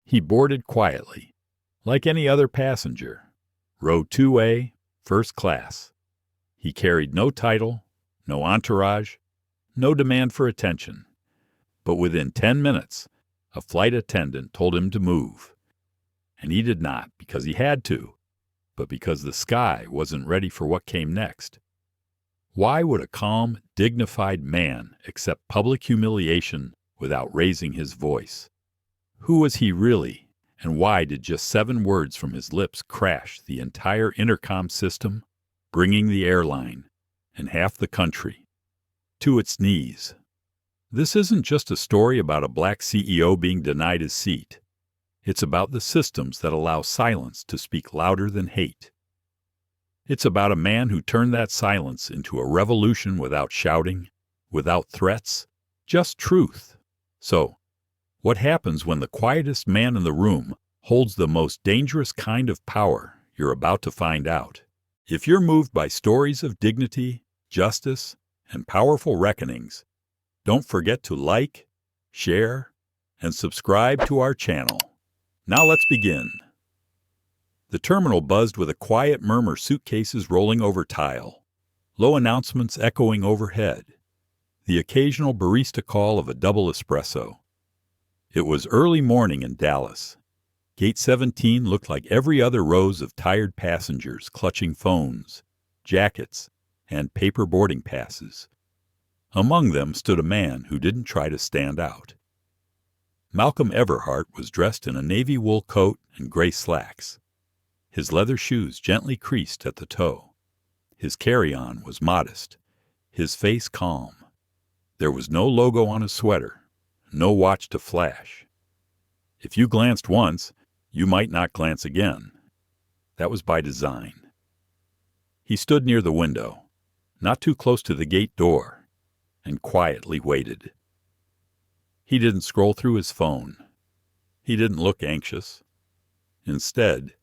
He boarded quietly, like any other passenger. Row 2A, first class. He carried no title, no entourage, no demand for attention. But within 10 minutes, a flight attendant told him to move. And he did not because he had to, but because the sky wasn't ready for what came next. Why would a calm, dignified man accept public humiliation without raising his voice? Who was he really, and why did just 7 words from his lips crash the entire intercom system, bringing the airline, and half the country, to its knees? This isn't just a story about a black CEO being denied his seat. It's about the systems that allow silence to speak louder than hate. It's about a man who turned that silence into a revolution without shouting, without threats, just truth. So, what happens when the quietest man in the room holds the most dangerous kind of power? You're about to find out. If you're moved by stories of dignity, justice, and powerful reckonings, don't forget to like, share, and subscribe to our channel. Now let's begin. The terminal buzzed with a quiet murmur, suitcases rolling over tile, low announcements echoing overhead, the occasional barista call of a double espresso. It was early morning in Dallas. Gate 17 looked like every other rows of tired passengers clutching phones, jackets, and paper boarding passes. Among them stood a man who didn't try to stand out. Malcolm Everhart was dressed in a navy wool coat and gray slacks. His leather shoes gently creased at the toe. His carry-on was modest, his face calm. There was no logo on his sweater, no watch to flash. If you glanced once, you might not glance again. That was by design. He stood near the window, not too close to the gate door, and quietly waited. He didn't scroll through his phone. He didn't look anxious. Instead,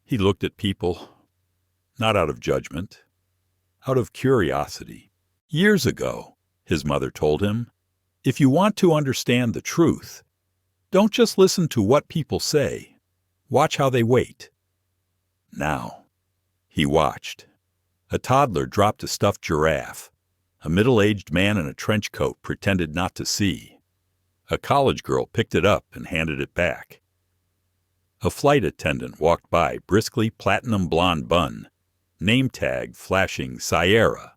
he looked at people, not out of judgment, out of curiosity. Years ago, his mother told him, if you want to understand the truth, don't just listen to what people say. Watch how they wait. Now, he watched. A toddler dropped a stuffed giraffe. A middle-aged man in a trench coat pretended not to see. A college girl picked it up and handed it back. A flight attendant walked by, briskly platinum blonde bun, name tag flashing Sierra.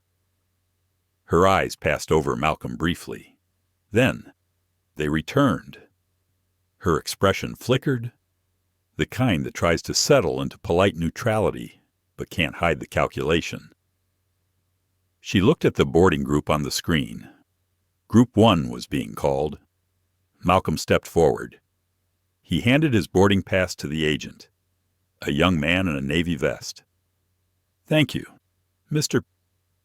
Her eyes passed over Malcolm briefly. Then, they returned. Her expression flickered, the kind that tries to settle into polite neutrality, but can't hide the calculation. She looked at the boarding group on the screen. Group 1 was being called. Malcolm stepped forward. He handed his boarding pass to the agent, a young man in a navy vest. "Thank you, Mr.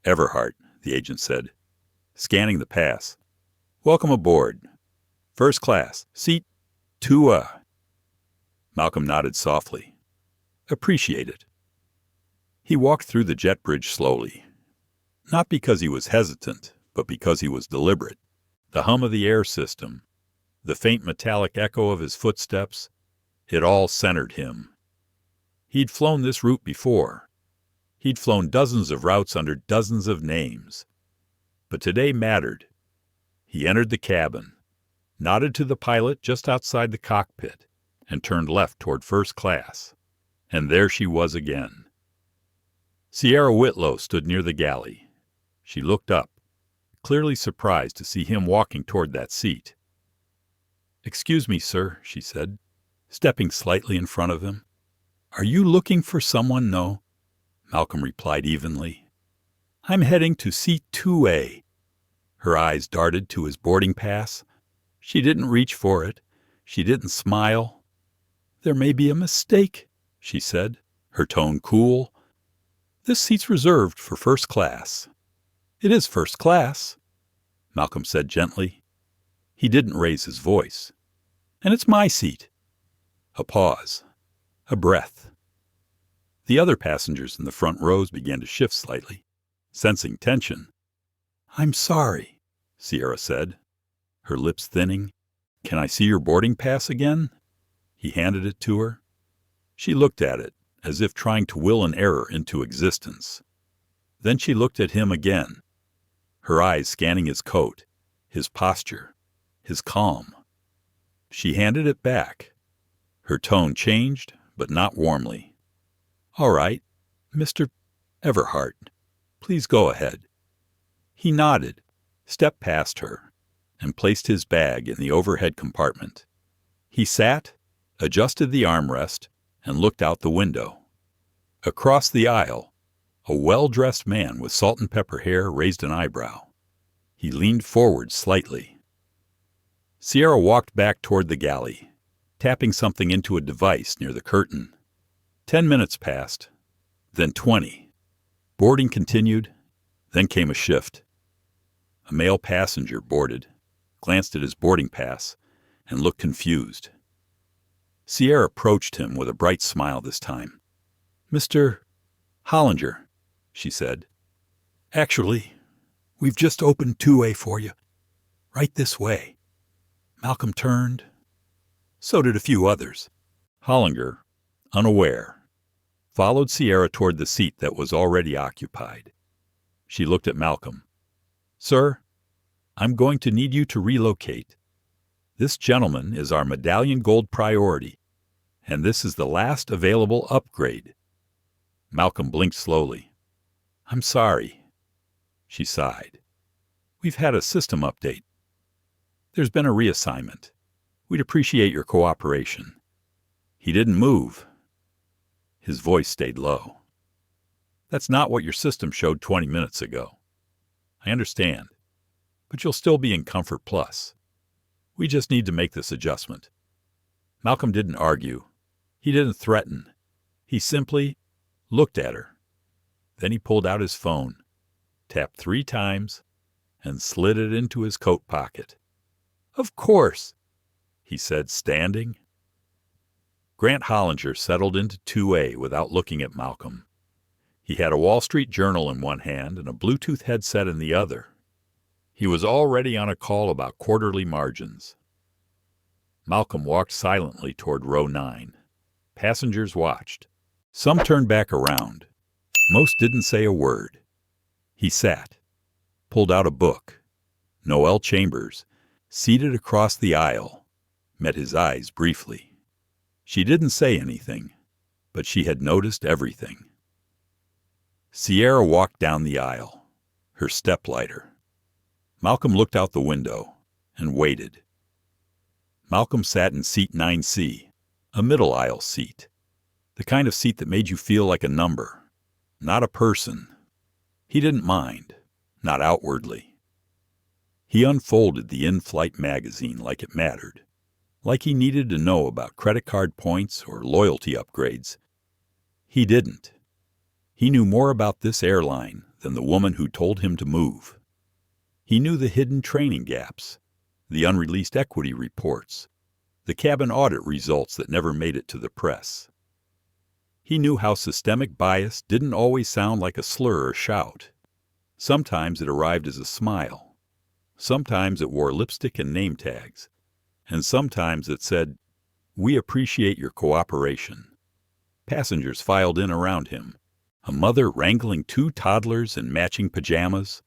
Everhart," the agent said, scanning the pass. "Welcome aboard. First class, seat 2A." Malcolm nodded softly. "Appreciate it." He walked through the jet bridge slowly, not because he was hesitant, but because he was deliberate. The hum of the air system, the faint metallic echo of his footsteps, it all centered him. He'd flown this route before. He'd flown dozens of routes under dozens of names. But today mattered. He entered the cabin, nodded to the pilot just outside the cockpit, and turned left toward first class. And there she was again. Sierra Whitlow stood near the galley. She looked up, clearly surprised to see him walking toward that seat. "Excuse me, sir," she said, stepping slightly in front of him. "Are you looking for someone?" "No," Malcolm replied evenly. "I'm heading to seat 2A. Her eyes darted to his boarding pass. She didn't reach for it. She didn't smile. "There may be a mistake," she said, her tone cool. "This seat's reserved for first class." "It is first class," Malcolm said gently. He didn't raise his voice. "And it's my seat." A pause. A breath. The other passengers in the front rows began to shift slightly, sensing tension. "I'm sorry," Sierra said, her lips thinning. "Can I see your boarding pass again?" He handed it to her. She looked at it, as if trying to will an error into existence. Then she looked at him again, her eyes scanning his coat, his posture, his calm. She handed it back. Her tone changed, but not warmly. "All right, Mr. Everhart, please go ahead." He nodded, stepped past her, and placed his bag in the overhead compartment. He sat, adjusted the armrest, and looked out the window. Across the aisle, a well-dressed man with salt and pepper hair raised an eyebrow. He leaned forward slightly. Sierra walked back toward the galley, tapping something into a device near the curtain. 10 minutes passed, then 20. Boarding continued, then came a shift. A male passenger boarded, glanced at his boarding pass, and looked confused. Sierra approached him with a bright smile this time. "Mr. Hollinger," she said. "Actually, we've just opened 2A for you. Right this way." Malcolm turned. So did a few others. Hollinger, unaware, followed Sierra toward the seat that was already occupied. She looked at Malcolm. "Sir, I'm going to need you to relocate. This gentleman is our Medallion Gold priority, and this is the last available upgrade." Malcolm blinked slowly. "I'm sorry." She sighed. "We've had a system update. There's been a reassignment. We'd appreciate your cooperation." He didn't move. His voice stayed low. "That's not what your system showed 20 minutes ago. I understand, but you'll still be in Comfort Plus. We just need to make this adjustment." Malcolm didn't argue. He didn't threaten. He simply looked at her. Then he pulled out his phone, tapped 3 times, and slid it into his coat pocket. "Of course," he said, standing. Grant Hollinger settled into 2A without looking at Malcolm. He had a Wall Street Journal in one hand and a Bluetooth headset in the other. He was already on a call about quarterly margins. Malcolm walked silently toward row 9. Passengers watched. Some turned back around. Most didn't say a word. He sat, pulled out a book. Noelle Chambers, seated across the aisle, met his eyes briefly. She didn't say anything, but she had noticed everything. Sierra walked down the aisle, her step lighter. Malcolm looked out the window and waited. Malcolm sat in seat 9C, a middle aisle seat, the kind of seat that made you feel like a number, not a person. He didn't mind, not outwardly. He unfolded the in-flight magazine like it mattered, like he needed to know about credit card points or loyalty upgrades. He didn't. He knew more about this airline than the woman who told him to move. He knew the hidden training gaps, the unreleased equity reports, the cabin audit results that never made it to the press. He knew how systemic bias didn't always sound like a slur or shout. Sometimes it arrived as a smile. Sometimes it wore lipstick and name tags. And sometimes it said, "We appreciate your cooperation." Passengers filed in around him. A mother wrangling 2 toddlers in matching pajamas.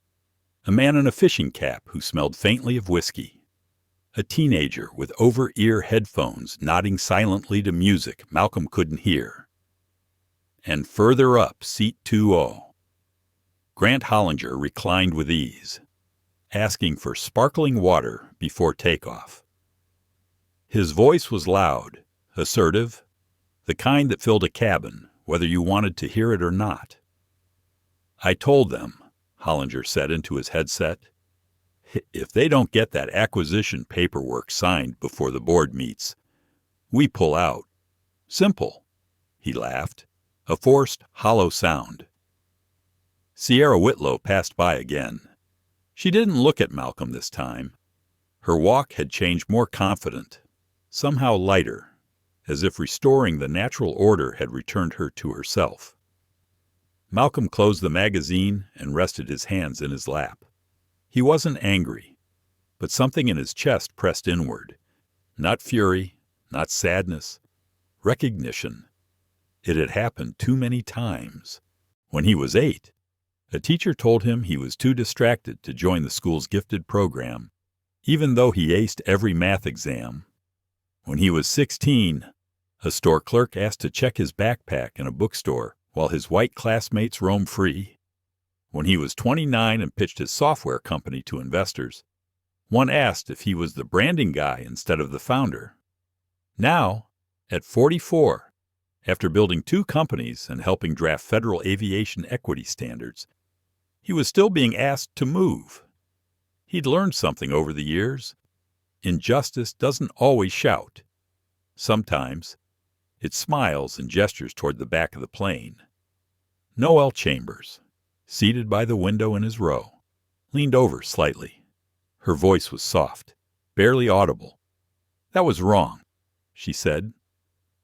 A man in a fishing cap who smelled faintly of whiskey. A teenager with over-ear headphones nodding silently to music Malcolm couldn't hear. And further up, seat 2O. Grant Hollinger reclined with ease, asking for sparkling water before takeoff. His voice was loud, assertive, the kind that filled a cabin, whether you wanted to hear it or not. "I told them," Hollinger said into his headset, "if they don't get that acquisition paperwork signed before the board meets, we pull out. Simple." He laughed, a forced, hollow sound. Sierra Whitlow passed by again. She didn't look at Malcolm this time. Her walk had changed more confident, somehow lighter, as if restoring the natural order had returned her to herself. Malcolm closed the magazine and rested his hands in his lap. He wasn't angry, but something in his chest pressed inward. Not fury, not sadness, recognition. It had happened too many times. When he was 8, a teacher told him he was too distracted to join the school's gifted program, even though he aced every math exam. When he was 16, a store clerk asked to check his backpack in a bookstore while his white classmates roamed free. When he was 29 and pitched his software company to investors, one asked if he was the branding guy instead of the founder. Now, at 44, after building 2 companies and helping draft federal aviation equity standards, he was still being asked to move. He'd learned something over the years. Injustice doesn't always shout. Sometimes it smiles and gestures toward the back of the plane. Noel Chambers, seated by the window in his row, leaned over slightly. Her voice was soft, barely audible. "That was wrong," she said.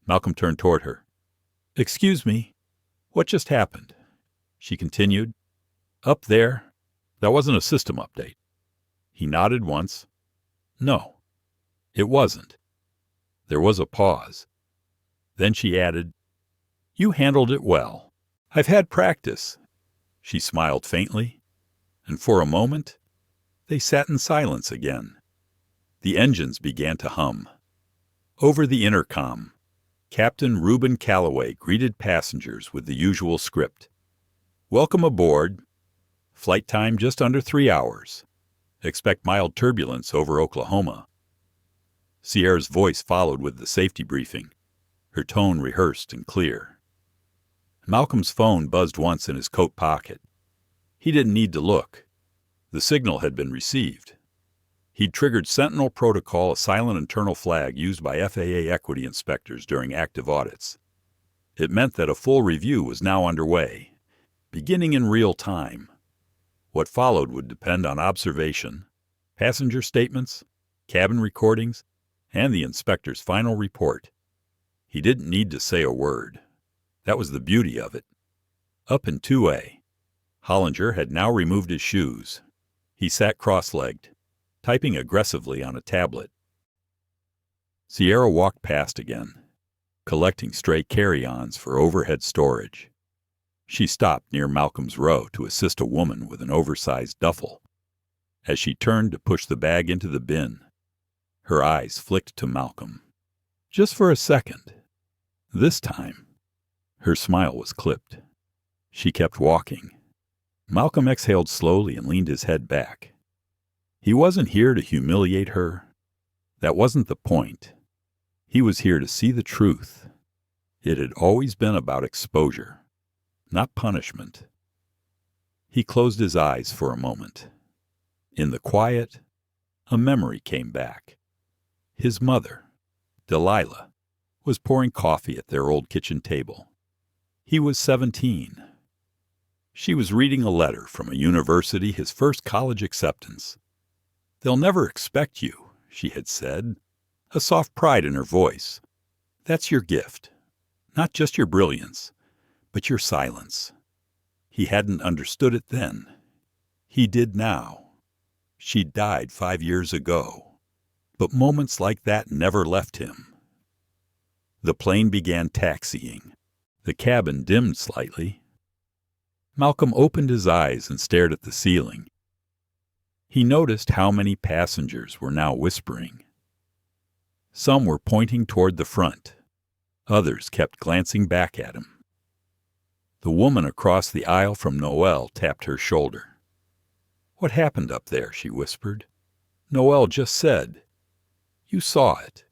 Malcolm turned toward her. "Excuse me, what just happened?" She continued. "Up there, that wasn't a system update." He nodded once. "No, it wasn't." There was a pause. Then she added, "You handled it well. I've had practice." She smiled faintly, and for a moment, they sat in silence again. The engines began to hum. Over the intercom, Captain Reuben Calloway greeted passengers with the usual script. "Welcome aboard. Flight time just under 3 hours. Expect mild turbulence over Oklahoma." Sierra's voice followed with the safety briefing, her tone rehearsed and clear. Malcolm's phone buzzed once in his coat pocket. He didn't need to look. The signal had been received. He'd triggered Sentinel protocol, a silent internal flag used by FAA equity inspectors during active audits. It meant that a full review was now underway, beginning in real time. What followed would depend on observation, passenger statements, cabin recordings, and the inspector's final report. He didn't need to say a word. That was the beauty of it. Up in 2A, Hollinger had now removed his shoes. He sat cross-legged, typing aggressively on a tablet. Sierra walked past again, collecting stray carry-ons for overhead storage. She stopped near Malcolm's row to assist a woman with an oversized duffel. As she turned to push the bag into the bin, her eyes flicked to Malcolm. Just for a second. This time, her smile was clipped. She kept walking. Malcolm exhaled slowly and leaned his head back. He wasn't here to humiliate her. That wasn't the point. He was here to see the truth. It had always been about exposure, not punishment. He closed his eyes for a moment. In the quiet, a memory came back. His mother, Delilah, was pouring coffee at their old kitchen table. He was 17. She was reading a letter from a university, his first college acceptance. "They'll never expect you," she had said, a soft pride in her voice. "That's your gift. Not just your brilliance, but your silence." He hadn't understood it then. He did now. She died 5 years ago. But moments like that never left him. The plane began taxiing. The cabin dimmed slightly. Malcolm opened his eyes and stared at the ceiling. He noticed how many passengers were now whispering. Some were pointing toward the front. Others kept glancing back at him. The woman across the aisle from Noel tapped her shoulder. "What happened up there?" she whispered. "Noel just said." "You saw it."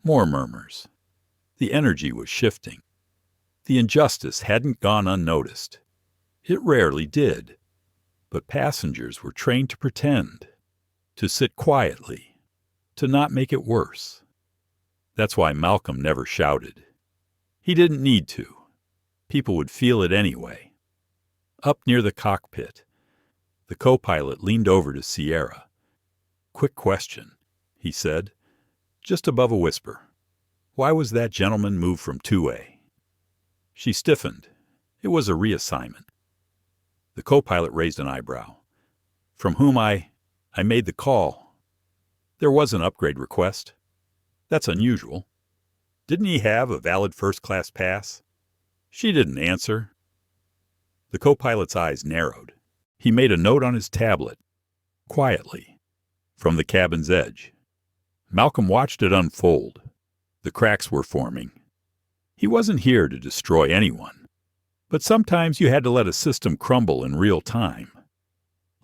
More murmurs. The energy was shifting. The injustice hadn't gone unnoticed. It rarely did. But passengers were trained to pretend, to sit quietly, to not make it worse. That's why Malcolm never shouted. He didn't need to. People would feel it anyway. Up near the cockpit, the co-pilot leaned over to Sierra. "Quick question," he said, just above a whisper. "Why was that gentleman moved from 2A?" She stiffened. It was a reassignment. The co-pilot raised an eyebrow. "From whom I made the call. There was an upgrade request. That's unusual." Didn't he have a valid first-class pass? She didn't answer. The co-pilot's eyes narrowed. He made a note on his tablet, quietly, from the cabin's edge. Malcolm watched it unfold. The cracks were forming. He wasn't here to destroy anyone, but sometimes you had to let a system crumble in real time.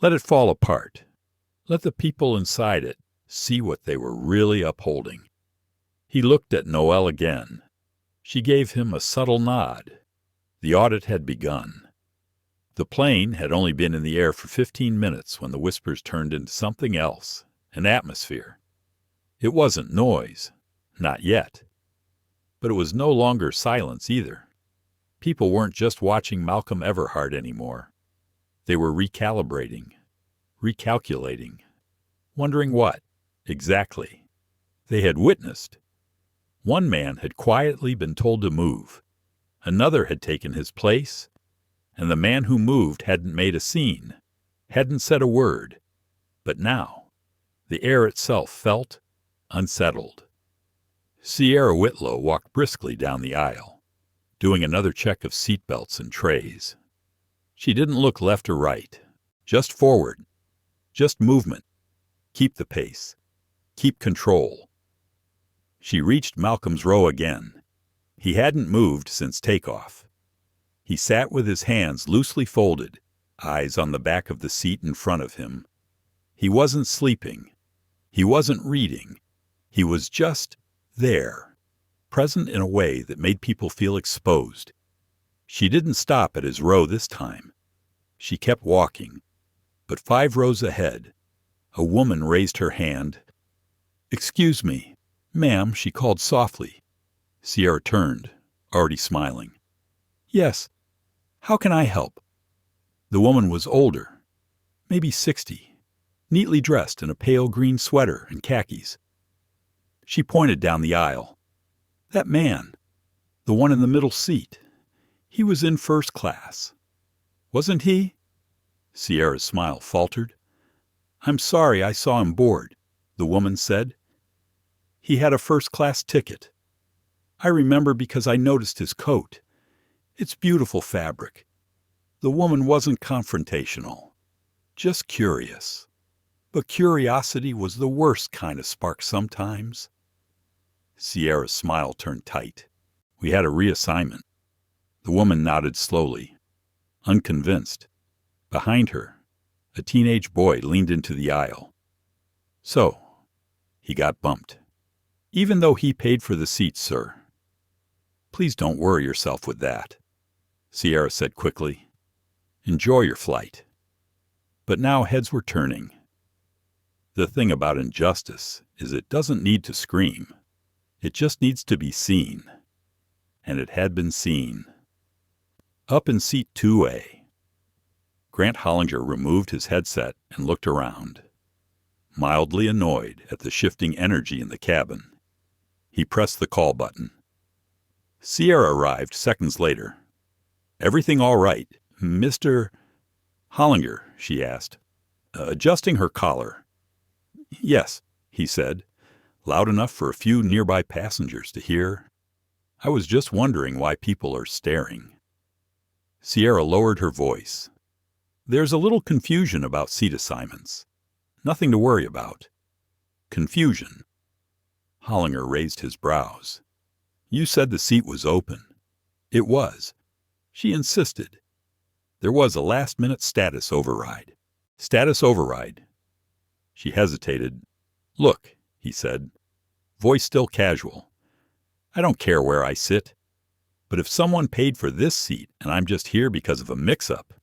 Let it fall apart. Let the people inside it see what they were really upholding. He looked at Noelle again. She gave him a subtle nod. The audit had begun. The plane had only been in the air for 15 minutes when the whispers turned into something else, an atmosphere. It wasn't noise, not yet. But it was no longer silence either. People weren't just watching Malcolm Everhart anymore. They were recalibrating, recalculating, wondering what, exactly, they had witnessed. One man had quietly been told to move. Another had taken his place, and the man who moved hadn't made a scene, hadn't said a word. But now, the air itself felt unsettled. Sierra Whitlow walked briskly down the aisle, doing another check of seatbelts and trays. She didn't look left or right, just forward, just movement. Keep the pace. Keep control. She reached Malcolm's row again. He hadn't moved since takeoff. He sat with his hands loosely folded, eyes on the back of the seat in front of him. He wasn't sleeping. He wasn't reading. He was just there, present in a way that made people feel exposed. She didn't stop at his row this time. She kept walking. But 5 rows ahead, a woman raised her hand. "Excuse me, ma'am," she called softly. Sierra turned, already smiling. "Yes. How can I help?" The woman was older, maybe 60, neatly dressed in a pale green sweater and khakis. She pointed down the aisle. "That man, the one in the middle seat, he was in first class. Wasn't he?" Sierra's smile faltered. "I'm sorry I saw him board," the woman said. "He had a first-class ticket. I remember because I noticed his coat. It's beautiful fabric." The woman wasn't confrontational, just curious. But curiosity was the worst kind of spark sometimes. Sierra's smile turned tight. "We had a reassignment." The woman nodded slowly, unconvinced. Behind her, a teenage boy leaned into the aisle. "So, he got bumped. Even though he paid for the seat, sir." "Please don't worry yourself with that," Sierra said quickly. "Enjoy your flight." But now heads were turning. The thing about injustice is it doesn't need to scream. It just needs to be seen. And it had been seen. Up in seat 2A, Grant Hollinger removed his headset and looked around. Mildly annoyed at the shifting energy in the cabin, he pressed the call button. Sierra arrived seconds later. "Everything all right, Mr. Hollinger?" she asked, adjusting her collar. "Yes," he said, loud enough for a few nearby passengers to hear. "I was just wondering why people are staring." Sierra lowered her voice. "There's a little confusion about seat assignments. Nothing to worry about." "Confusion?" Hollinger raised his brows. "You said the seat was open." "It was." She insisted. "There was a last-minute status override." "Status override." She hesitated. "Look," he said, voice still casual. "I don't care where I sit. But if someone paid for this seat and I'm just here because of a mix-up,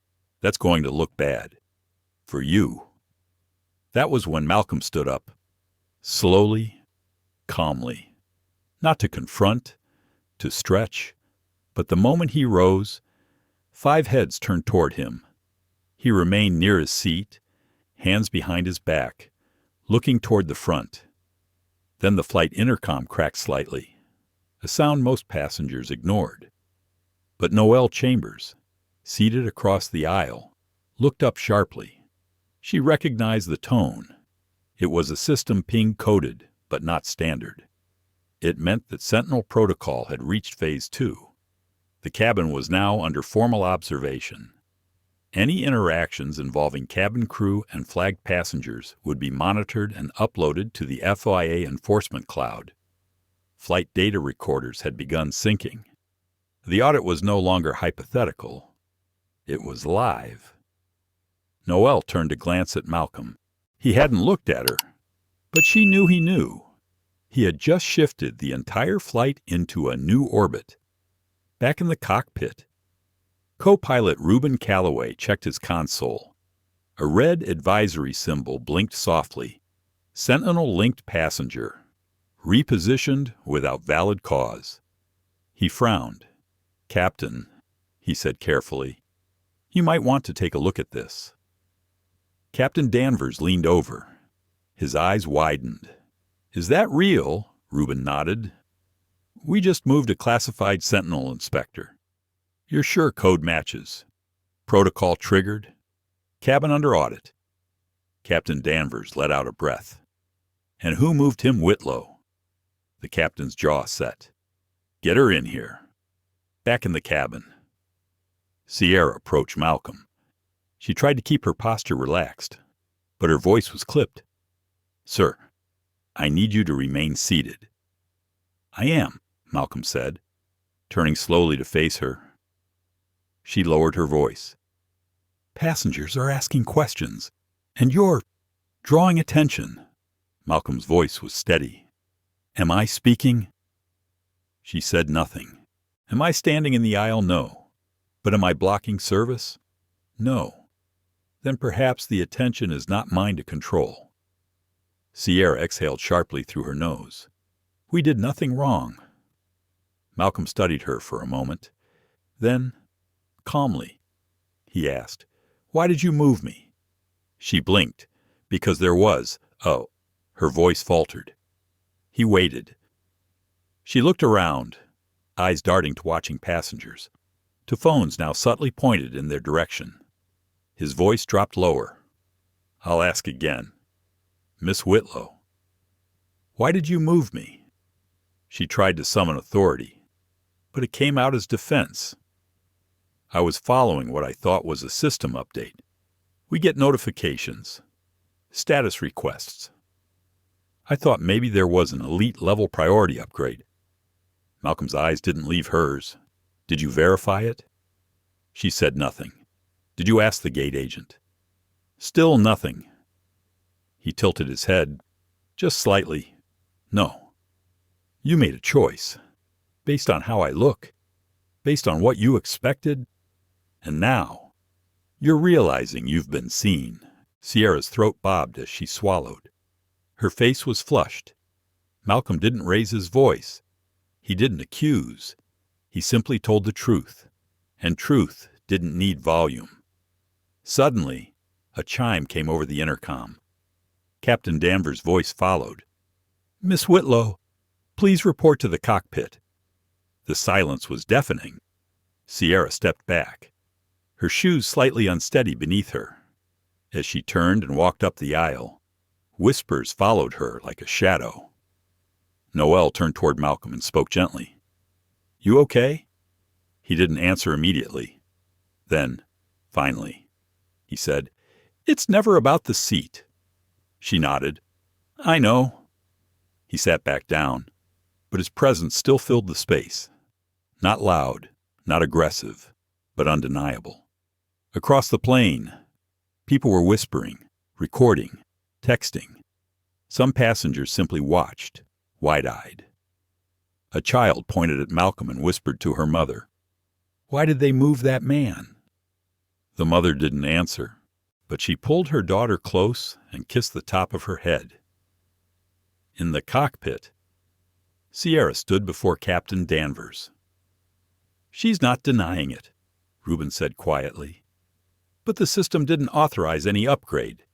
that's going to look bad. For you." That was when Malcolm stood up. Slowly, calmly. Not to confront, to stretch, but the moment he rose, 5 heads turned toward him. He remained near his seat, hands behind his back, looking toward the front. Then the flight intercom cracked slightly, a sound most passengers ignored. But Noelle Chambers, seated across the aisle, looked up sharply. She recognized the tone. It was a system ping coded, but not standard. It meant that Sentinel protocol had reached Phase 2. The cabin was now under formal observation. Any interactions involving cabin crew and flagged passengers would be monitored and uploaded to the FAA enforcement cloud. Flight data recorders had begun syncing. The audit was no longer hypothetical. It was live. Noelle turned to glance at Malcolm. He hadn't looked at her, but she knew he knew. He had just shifted the entire flight into a new orbit. Back in the cockpit, co-pilot Reuben Calloway checked his console. A red advisory symbol blinked softly. Sentinel-linked passenger. Repositioned without valid cause. He frowned. "Captain," he said carefully, "you might want to take a look at this." Captain Danvers leaned over. His eyes widened. "Is that real?" Reuben nodded. "We just moved a classified Sentinel inspector. You're sure code matches? Protocol triggered? Cabin under audit." Captain Danvers let out a breath. "And who moved him Whitlow?" The captain's jaw set. "Get her in here." Back in the cabin, Sierra approached Malcolm. She tried to keep her posture relaxed, but her voice was clipped. "Sir, I need you to remain seated." "I am," Malcolm said, turning slowly to face her. She lowered her voice. "Passengers are asking questions, and you're drawing attention." Malcolm's voice was steady. "Am I speaking?" She said nothing. "Am I standing in the aisle? No. But am I blocking service? No. Then perhaps the attention is not mine to control." Sierra exhaled sharply through her nose. "We did nothing wrong." Malcolm studied her for a moment. Then, calmly, he asked, "Why did you move me?" She blinked, because there was, oh, her voice faltered. He waited. She looked around, eyes darting to watching passengers, to phones now subtly pointed in their direction. His voice dropped lower. "I'll ask again. Miss Whitlow, why did you move me?" She tried to summon authority, but it came out as defense. "I was following what I thought was a system update. We get notifications, status requests. I thought maybe there was an elite-level priority upgrade." Malcolm's eyes didn't leave hers. "Did you verify it?" She said nothing. "Did you ask the gate agent?" Still nothing. He tilted his head, just slightly. "No. You made a choice, based on how I look, based on what you expected, and now you're realizing you've been seen." Sierra's throat bobbed as she swallowed. Her face was flushed. Malcolm didn't raise his voice. He didn't accuse. He simply told the truth, and truth didn't need volume. Suddenly, a chime came over the intercom. Captain Danvers' voice followed. "Miss Whitlow, please report to the cockpit." The silence was deafening. Sierra stepped back, her shoes slightly unsteady beneath her. As she turned and walked up the aisle, whispers followed her like a shadow. Noelle turned toward Malcolm and spoke gently. "You okay?" He didn't answer immediately. Then, finally, he said, "It's never about the seat." She nodded. "I know." He sat back down, but his presence still filled the space. Not loud, not aggressive, but undeniable. Across the plane, people were whispering, recording, texting. Some passengers simply watched, wide-eyed. A child pointed at Malcolm and whispered to her mother, "Why did they move that man?" The mother didn't answer, but she pulled her daughter close and kissed the top of her head. In the cockpit, Sierra stood before Captain Danvers. "She's not denying it," Reuben said quietly. "But the system didn't authorize any upgrade."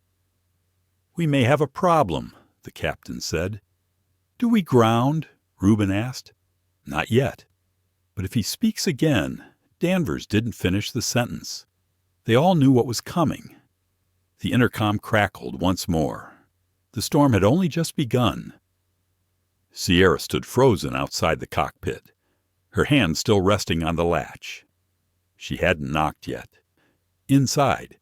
"We may have a problem," the captain said. "Do we ground?" Reuben asked. "Not yet. But if he speaks again," Danvers didn't finish the sentence. They all knew what was coming. The intercom crackled once more. The storm had only just begun. Sierra stood frozen outside the cockpit, her hand still resting on the latch. She hadn't knocked yet. Inside,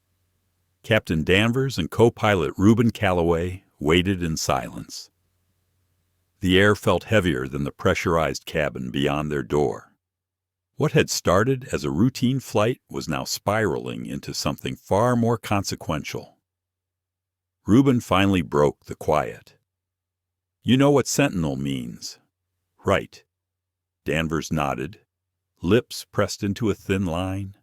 Captain Danvers and co-pilot Reuben Calloway waited in silence. The air felt heavier than the pressurized cabin beyond their door. What had started as a routine flight was now spiraling into something far more consequential. Reuben finally broke the quiet. "You know what Sentinel means?" "Right." Danvers nodded, lips pressed into a thin line.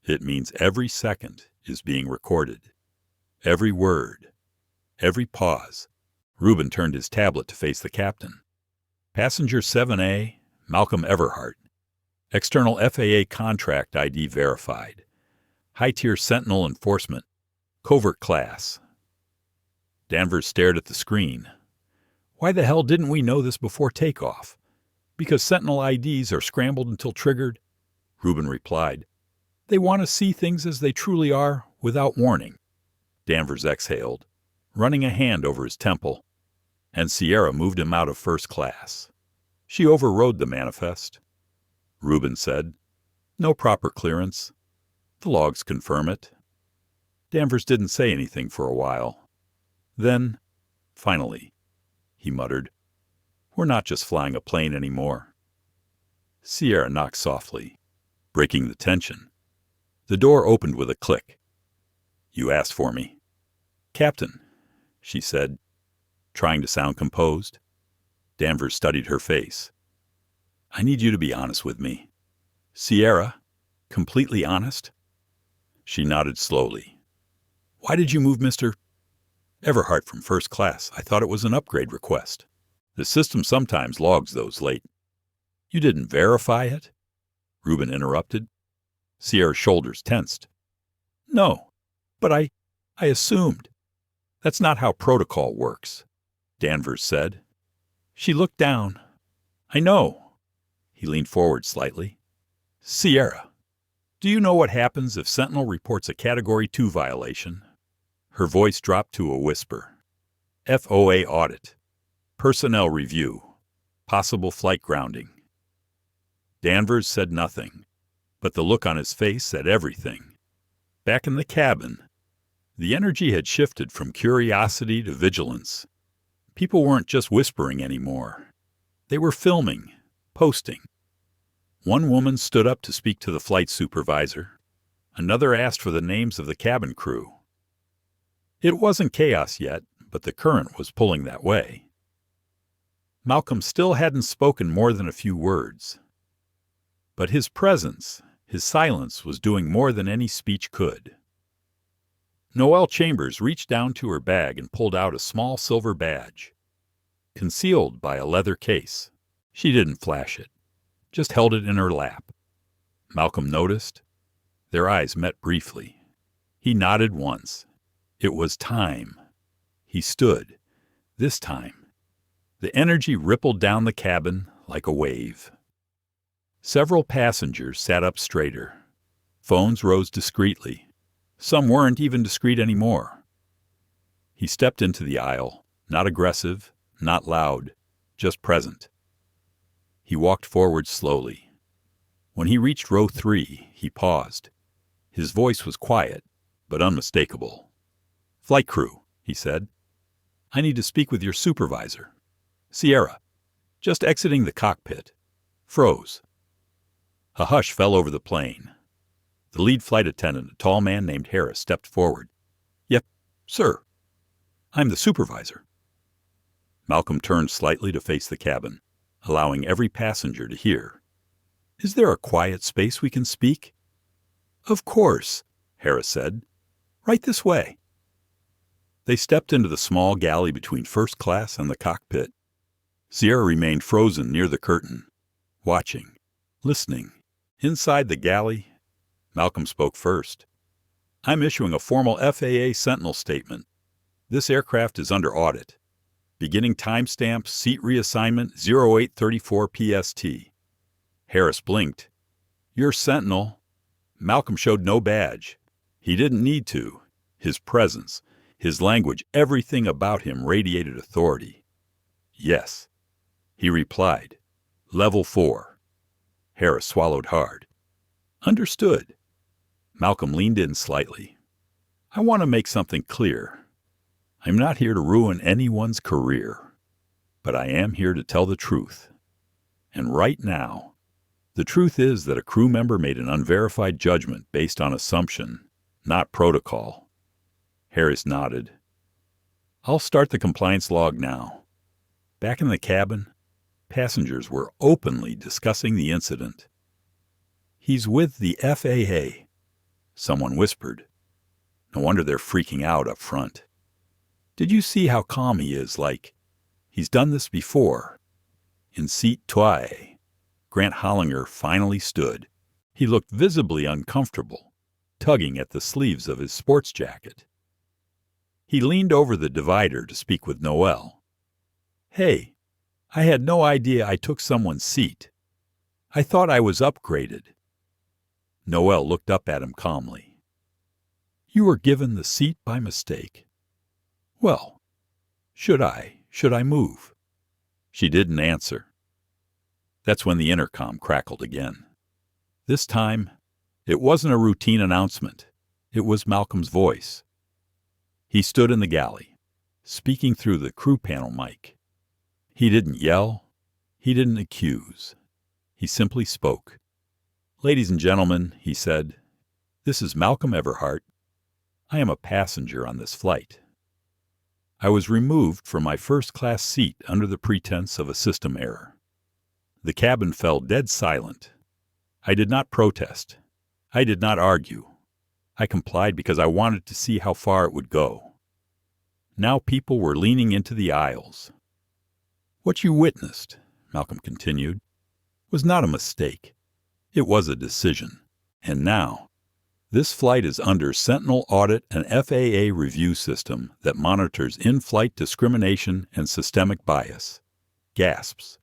"It means every second is being recorded. Every word. Every pause." Reuben turned his tablet to face the captain. "Passenger 7A, Malcolm Everhart. External FAA contract ID verified. High-tier Sentinel enforcement. Covert class." Danvers stared at the screen. "Why the hell didn't we know this before takeoff?" "Because Sentinel IDs are scrambled until triggered," Reuben replied. "They want to see things as they truly are, without warning." Danvers exhaled, running a hand over his temple, and Sierra moved him out of first class. She overrode the manifest. Reuben said, "No proper clearance. The logs confirm it." Danvers didn't say anything for a while. Then, finally, he muttered, "We're not just flying a plane anymore." Sierra knocked softly, breaking the tension. The door opened with a click. "You asked for me." "Captain," she said, trying to sound composed. Danvers studied her face. "I need you to be honest with me." "Sierra? Completely honest?" She nodded slowly. "Why did you move Mr. Everhart from first class? I thought it was an upgrade request. The system sometimes logs those late." "You didn't verify it?" Reuben interrupted. Sierra's shoulders tensed. "No, but I assumed." "That's not how protocol works," Danvers said. She looked down. "I know." He leaned forward slightly. "Sierra, do you know what happens if Sentinel reports a Category 2 violation?" Her voice dropped to a whisper. "FAA audit. Personnel review. Possible flight grounding." Danvers said nothing, but the look on his face said everything. Back in the cabin, the energy had shifted from curiosity to vigilance. People weren't just whispering anymore. They were filming, posting. One woman stood up to speak to the flight supervisor. Another asked for the names of the cabin crew. It wasn't chaos yet, but the current was pulling that way. Malcolm still hadn't spoken more than a few words. But his presence, his silence, was doing more than any speech could. Noelle Chambers reached down to her bag and pulled out a small silver badge, concealed by a leather case. She didn't flash it, just held it in her lap. Malcolm noticed. Their eyes met briefly. He nodded once. It was time. He stood. This time. The energy rippled down the cabin like a wave. Several passengers sat up straighter. Phones rose discreetly. Some weren't even discreet anymore. He stepped into the aisle, not aggressive, not loud, just present. He walked forward slowly. When he reached row 3, he paused. His voice was quiet, but unmistakable. "Flight crew," he said. "I need to speak with your supervisor." "Sierra." "Just exiting the cockpit." Froze. A hush fell over the plane. The lead flight attendant, a tall man named Harris, stepped forward. "Yep, sir. I'm the supervisor." Malcolm turned slightly to face the cabin, allowing every passenger to hear. "Is there a quiet space we can speak?" "Of course," Harris said. "Right this way." They stepped into the small galley between first class and the cockpit. Sierra remained frozen near the curtain, watching, listening. Inside the galley, Malcolm spoke first. "I'm issuing a formal FAA Sentinel statement. This aircraft is under audit. Beginning timestamp, seat reassignment 0834 PST. Harris blinked. "You're Sentinel." Malcolm showed no badge. He didn't need to. His presence, his language, everything about him radiated authority. "Yes." He replied, "Level 4." Harris swallowed hard. "Understood." Malcolm leaned in slightly. "I want to make something clear. I'm not here to ruin anyone's career, but I am here to tell the truth. And right now, the truth is that a crew member made an unverified judgment based on assumption, not protocol." Harris nodded. "I'll start the compliance log now." Back in the cabin, passengers were openly discussing the incident. "He's with the FAA," someone whispered. "No wonder they're freaking out up front. Did you see how calm he is, like he's done this before?" In seat 2A, Grant Hollinger finally stood. He looked visibly uncomfortable, tugging at the sleeves of his sports jacket. He leaned over the divider to speak with Noel. "Hey, I had no idea I took someone's seat. I thought I was upgraded." Noel looked up at him calmly. "You were given the seat by mistake." "Well, should I move?" She didn't answer. That's when the intercom crackled again. This time, it wasn't a routine announcement. It was Malcolm's voice. He stood in the galley, speaking through the crew panel mic. He didn't yell. He didn't accuse. He simply spoke. "Ladies and gentlemen," he said, "this is Malcolm Everhart. I am a passenger on this flight. I was removed from my first-class seat under the pretense of a system error. The cabin fell dead silent. I did not protest. I did not argue. I complied because I wanted to see how far it would go. Now people were leaning into the aisles. What you witnessed," Malcolm continued, "was not a mistake. It was a decision. And now, this flight is under Sentinel audit and FAA review system that monitors in-flight discrimination and systemic bias." Gasps.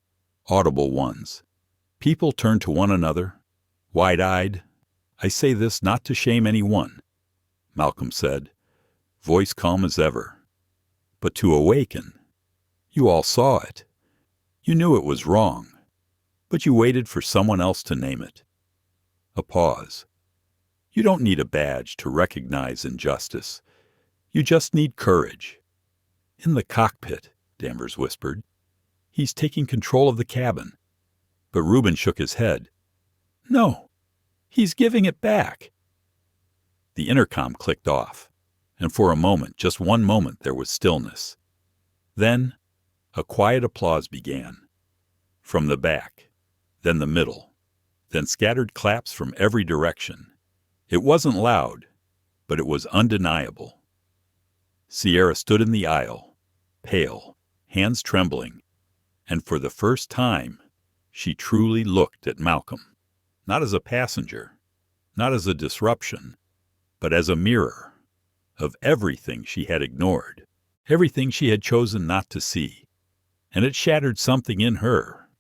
Audible ones. People turned to one another, wide-eyed. "I say this not to shame anyone," Malcolm said, voice calm as ever, "but to awaken. You all saw it. You knew it was wrong, but you waited for someone else to name it." A pause. "You don't need a badge to recognize injustice. You just need courage." "In the cockpit," Danvers whispered. "He's taking control of the cabin." But Rubin shook his head. "No, he's giving it back." The intercom clicked off, and for a moment, just one moment, there was stillness. Then, a quiet applause began. From the back, then the middle, then scattered claps from every direction. It wasn't loud, but it was undeniable. Sierra stood in the aisle, pale, hands trembling, and for the first time, she truly looked at Malcolm, not as a passenger, not as a disruption, but as a mirror of everything she had ignored, everything she had chosen not to see, and it shattered something in her.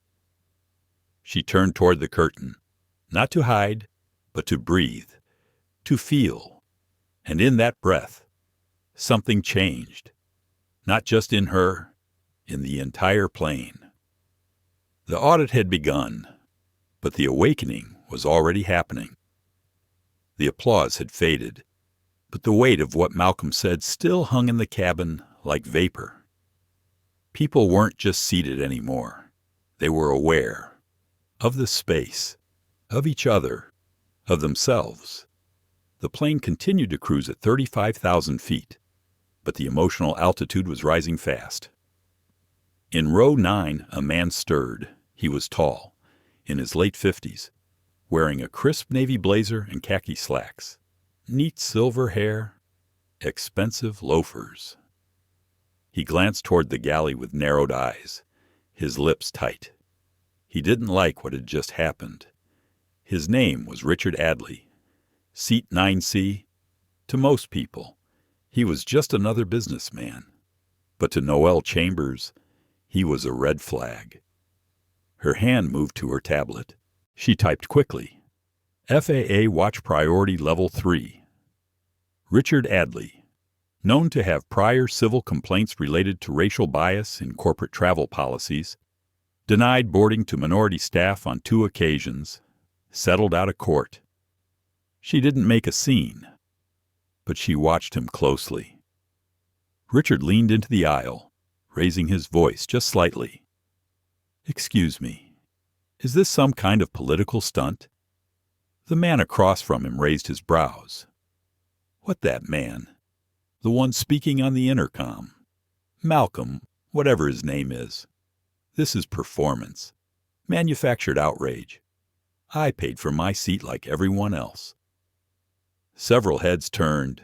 She turned toward the curtain, not to hide, but to breathe, to feel, and in that breath, something changed, not just in her, in the entire plane. The audit had begun, but the awakening was already happening. The applause had faded, but the weight of what Malcolm said still hung in the cabin like vapor. People weren't just seated anymore. They were aware of the space, of each other, of themselves. The plane continued to cruise at 35,000 feet, but the emotional altitude was rising fast. In row 9, a man stirred. He was tall, in his late 50s, wearing a crisp navy blazer and khaki slacks, neat silver hair, expensive loafers. He glanced toward the galley with narrowed eyes, his lips tight. He didn't like what had just happened. His name was Richard Adley, seat 9C. To most people, he was just another businessman. But to Noelle Chambers, he was a red flag. Her hand moved to her tablet. She typed quickly, "FAA Watch Priority Level 3. Richard Adley, known to have prior civil complaints related to racial bias in corporate travel policies, denied boarding to minority staff on 2 occasions, settled out of court. She didn't make a scene, but she watched him closely. Richard leaned into the aisle, raising his voice just slightly. "Excuse me, is this some kind of political stunt?" The man across from him raised his brows. "What that man? The one speaking on the intercom. Malcolm, whatever his name is. This is performance. Manufactured outrage. I paid for my seat like everyone else." Several heads turned.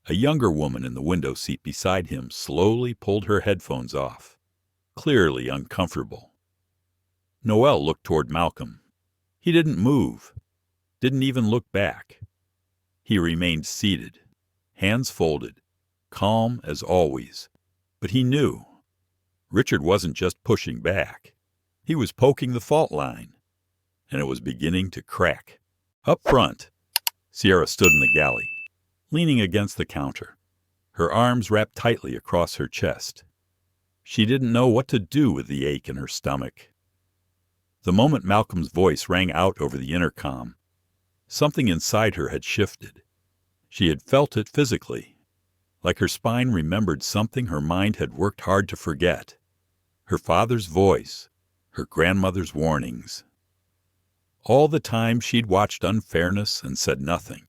A younger woman in the window seat beside him slowly pulled her headphones off, clearly uncomfortable. Noel looked toward Malcolm. He didn't move, didn't even look back. He remained seated, hands folded, calm as always. But he knew. Richard wasn't just pushing back. He was poking the fault line, and it was beginning to crack. Up front, Sierra stood in the galley, leaning against the counter, her arms wrapped tightly across her chest. She didn't know what to do with the ache in her stomach. The moment Malcolm's voice rang out over the intercom, something inside her had shifted. She had felt it physically, like her spine remembered something her mind had worked hard to forget. Her father's voice, her grandmother's warnings. All the time she'd watched unfairness and said nothing.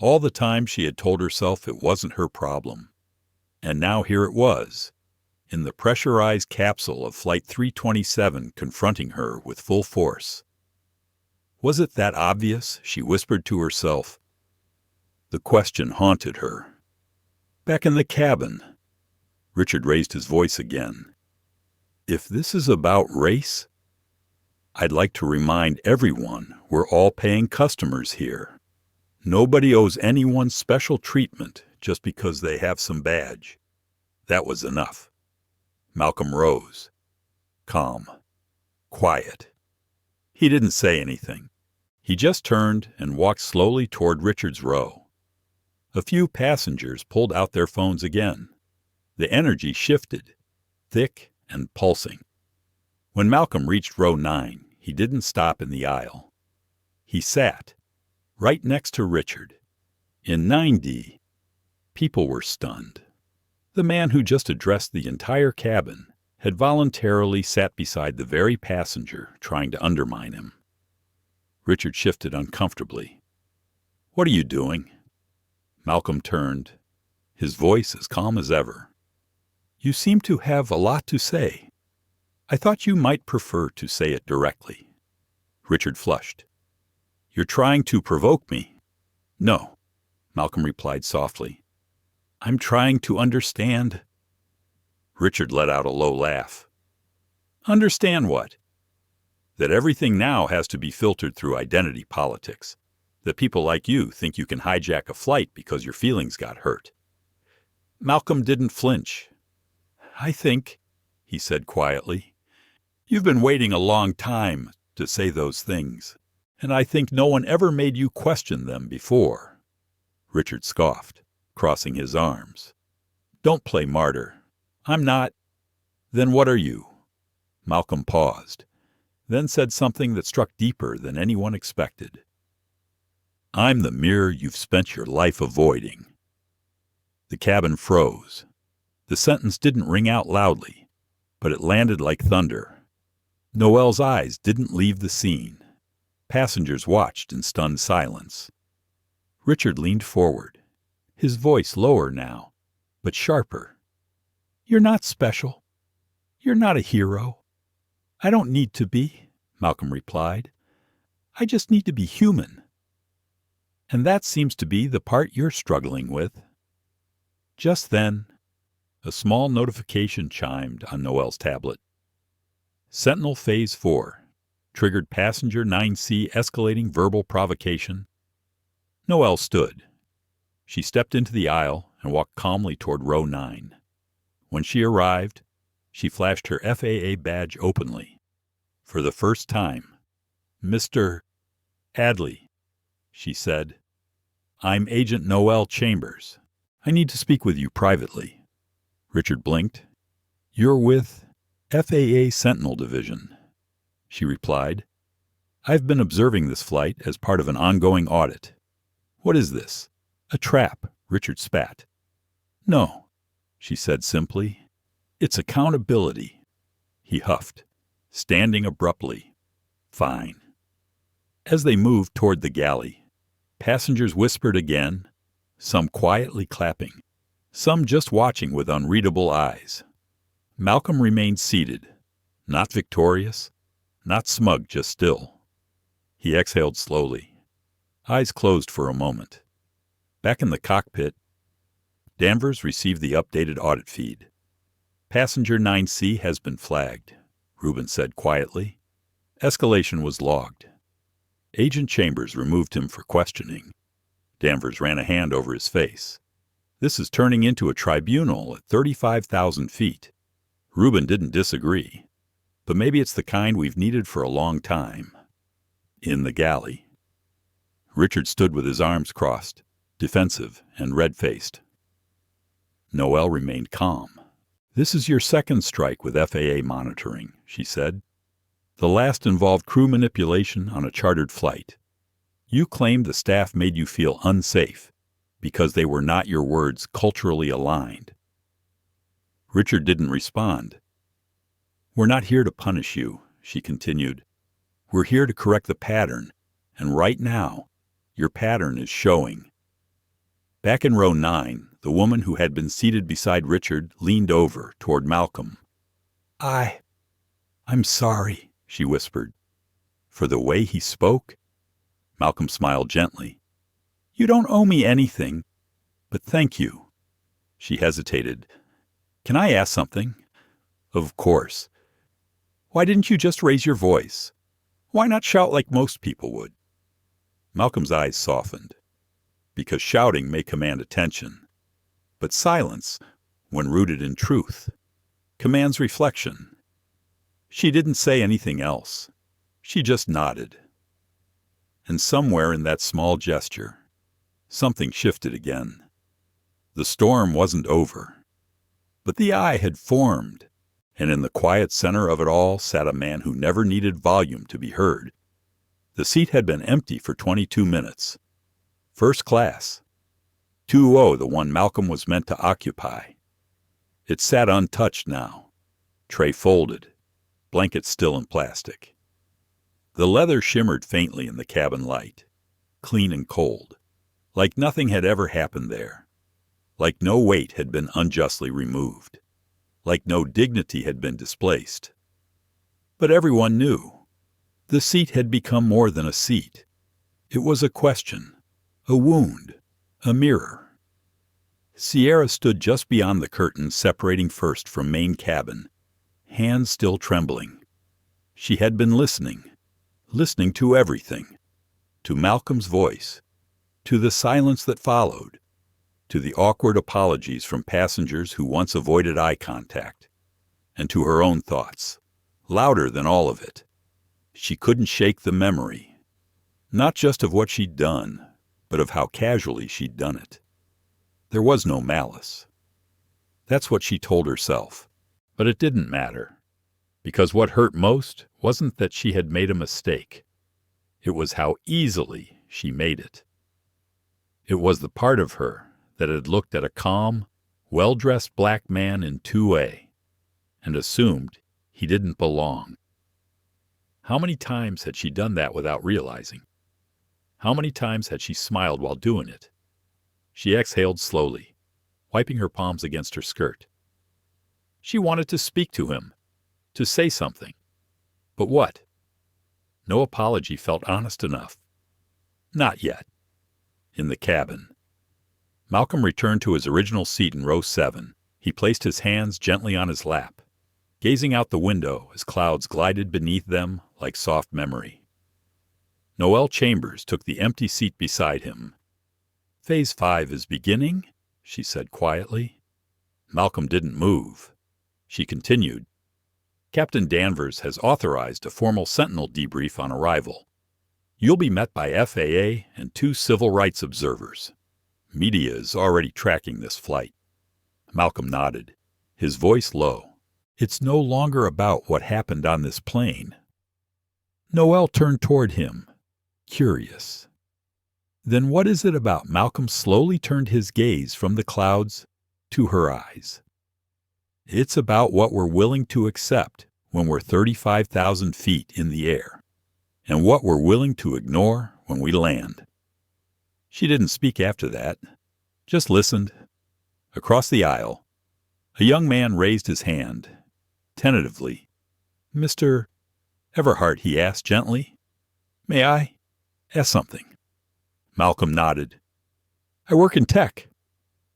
All the time she had told herself it wasn't her problem. And now here it was, in the pressurized capsule of Flight 327 confronting her with full force. Was it that obvious? She whispered to herself. The question haunted her. Back in the cabin, Richard raised his voice again. If this is about race, I'd like to remind everyone we're all paying customers here. Nobody owes anyone special treatment just because they have some badge. That was enough. Malcolm rose. Calm. Quiet. He didn't say anything. He just turned and walked slowly toward Richard's row. A few passengers pulled out their phones again. The energy shifted, thick and pulsing. When Malcolm reached row 9, he didn't stop in the aisle. He sat, right next to Richard. In 9D, people were stunned. The man who just addressed the entire cabin had voluntarily sat beside the very passenger trying to undermine him. Richard shifted uncomfortably. "What are you doing?" Malcolm turned, his voice as calm as ever. "You seem to have a lot to say. I thought you might prefer to say it directly." Richard flushed. "You're trying to provoke me." "No," Malcolm replied softly. "I'm trying to understand." Richard let out a low laugh. "Understand what?" "That everything now has to be filtered through identity politics. That people like you think you can hijack a flight because your feelings got hurt." Malcolm didn't flinch. "I think," he said quietly, "you've been waiting a long time to say those things, and I think no one ever made you question them before." Richard scoffed, crossing his arms. "Don't play martyr. I'm not." "Then what are you?" Malcolm paused, then said something that struck deeper than anyone expected. "I'm the mirror you've spent your life avoiding." The cabin froze. The sentence didn't ring out loudly, but it landed like thunder. Noel's eyes didn't leave the scene. Passengers watched in stunned silence. Richard leaned forward, his voice lower now, but sharper. "You're not special. You're not a hero. I don't need to be," Malcolm replied. "I just need to be human. And that seems to be the part you're struggling with." Just then, a small notification chimed on Noel's tablet. Sentinel Phase 4. Triggered Passenger 9C escalating verbal provocation. Noel stood. She stepped into the aisle and walked calmly toward row 9. When she arrived, she flashed her FAA badge openly. For the first time, "Mr. Adley," she said. "I'm Agent Noel Chambers. I need to speak with you privately." Richard blinked. "You're with FAA Sentinel Division, she replied. I've been observing this flight as part of an ongoing audit. What is this? A trap, Richard spat. No, she said simply. It's accountability. He huffed, standing abruptly. Fine. As they moved toward the galley, passengers whispered again, some quietly clapping, some just watching with unreadable eyes. Malcolm remained seated, not victorious, not smug, just still. He exhaled slowly, eyes closed for a moment. Back in the cockpit, Danvers received the updated audit feed. Passenger 9C has been flagged, Rubin said quietly. Escalation was logged. Agent Chambers removed him for questioning. Danvers ran a hand over his face. This is turning into a tribunal at 35,000 feet. Rubin didn't disagree, but maybe it's the kind we've needed for a long time. In the galley, Richard stood with his arms crossed, defensive and red-faced. Noelle remained calm. This is your second strike with FAA monitoring, she said. The last involved crew manipulation on a chartered flight. You claimed the staff made you feel unsafe because they were not, your words, culturally aligned. Richard didn't respond. We're not here to punish you, she continued. We're here to correct the pattern, and right now, your pattern is showing. Back in row 9, the woman who had been seated beside Richard leaned over toward Malcolm. I'm sorry, she whispered. For the way he spoke? Malcolm smiled gently. You don't owe me anything, but thank you. She hesitated. Can I ask something? Of course. Why didn't you just raise your voice? Why not shout like most people would? Malcolm's eyes softened. Because shouting may command attention. But silence, when rooted in truth, commands reflection. She didn't say anything else. She just nodded. And somewhere in that small gesture, something shifted again. The storm wasn't over. But the eye had formed, and in the quiet center of it all sat a man who never needed volume to be heard. The seat had been empty for 22 minutes. First class. 2-0, the one Malcolm was meant to occupy. It sat untouched now, tray folded, blanket still in plastic. The leather shimmered faintly in the cabin light, clean and cold, like nothing had ever happened there. Like no weight had been unjustly removed, like no dignity had been displaced. But everyone knew. The seat had become more than a seat. It was a question, a wound, a mirror. Sierra stood just beyond the curtain separating first from main cabin, hands still trembling. She had been listening to everything, to Malcolm's voice, to the silence that followed, to the awkward apologies from passengers who once avoided eye contact, and to her own thoughts, louder than all of it. She couldn't shake the memory, not just of what she'd done, but of how casually she'd done it. There was no malice. That's what she told herself, but it didn't matter, because what hurt most wasn't that she had made a mistake. It was how easily she made it. It was the part of her that had looked at a calm, well-dressed black man in 2A and assumed he didn't belong. How many times had she done that without realizing? How many times had she smiled while doing it? She exhaled slowly, wiping her palms against her skirt. She wanted to speak to him, to say something. But what? No apology felt honest enough. Not yet. In the cabin, Malcolm returned to his original seat in row 7. He placed his hands gently on his lap, gazing out the window as clouds glided beneath them like soft memory. Noelle Chambers took the empty seat beside him. Phase 5 is beginning, she said quietly. Malcolm didn't move. She continued. Captain Danvers has authorized a formal Sentinel debrief on arrival. You'll be met by FAA and 2 civil rights observers. Media is already tracking this flight. Malcolm nodded, his voice low. It's no longer about what happened on this plane. Noelle turned toward him, curious. Then what is it about Malcolm slowly turned his gaze from the clouds to her eyes? It's about what we're willing to accept when we're 35,000 feet in the air, and what we're willing to ignore when we land. She didn't speak after that, just listened. Across the aisle, a young man raised his hand, tentatively. "Mr. Everhart," he asked gently, "may I ask something?" Malcolm nodded. "I work in tech.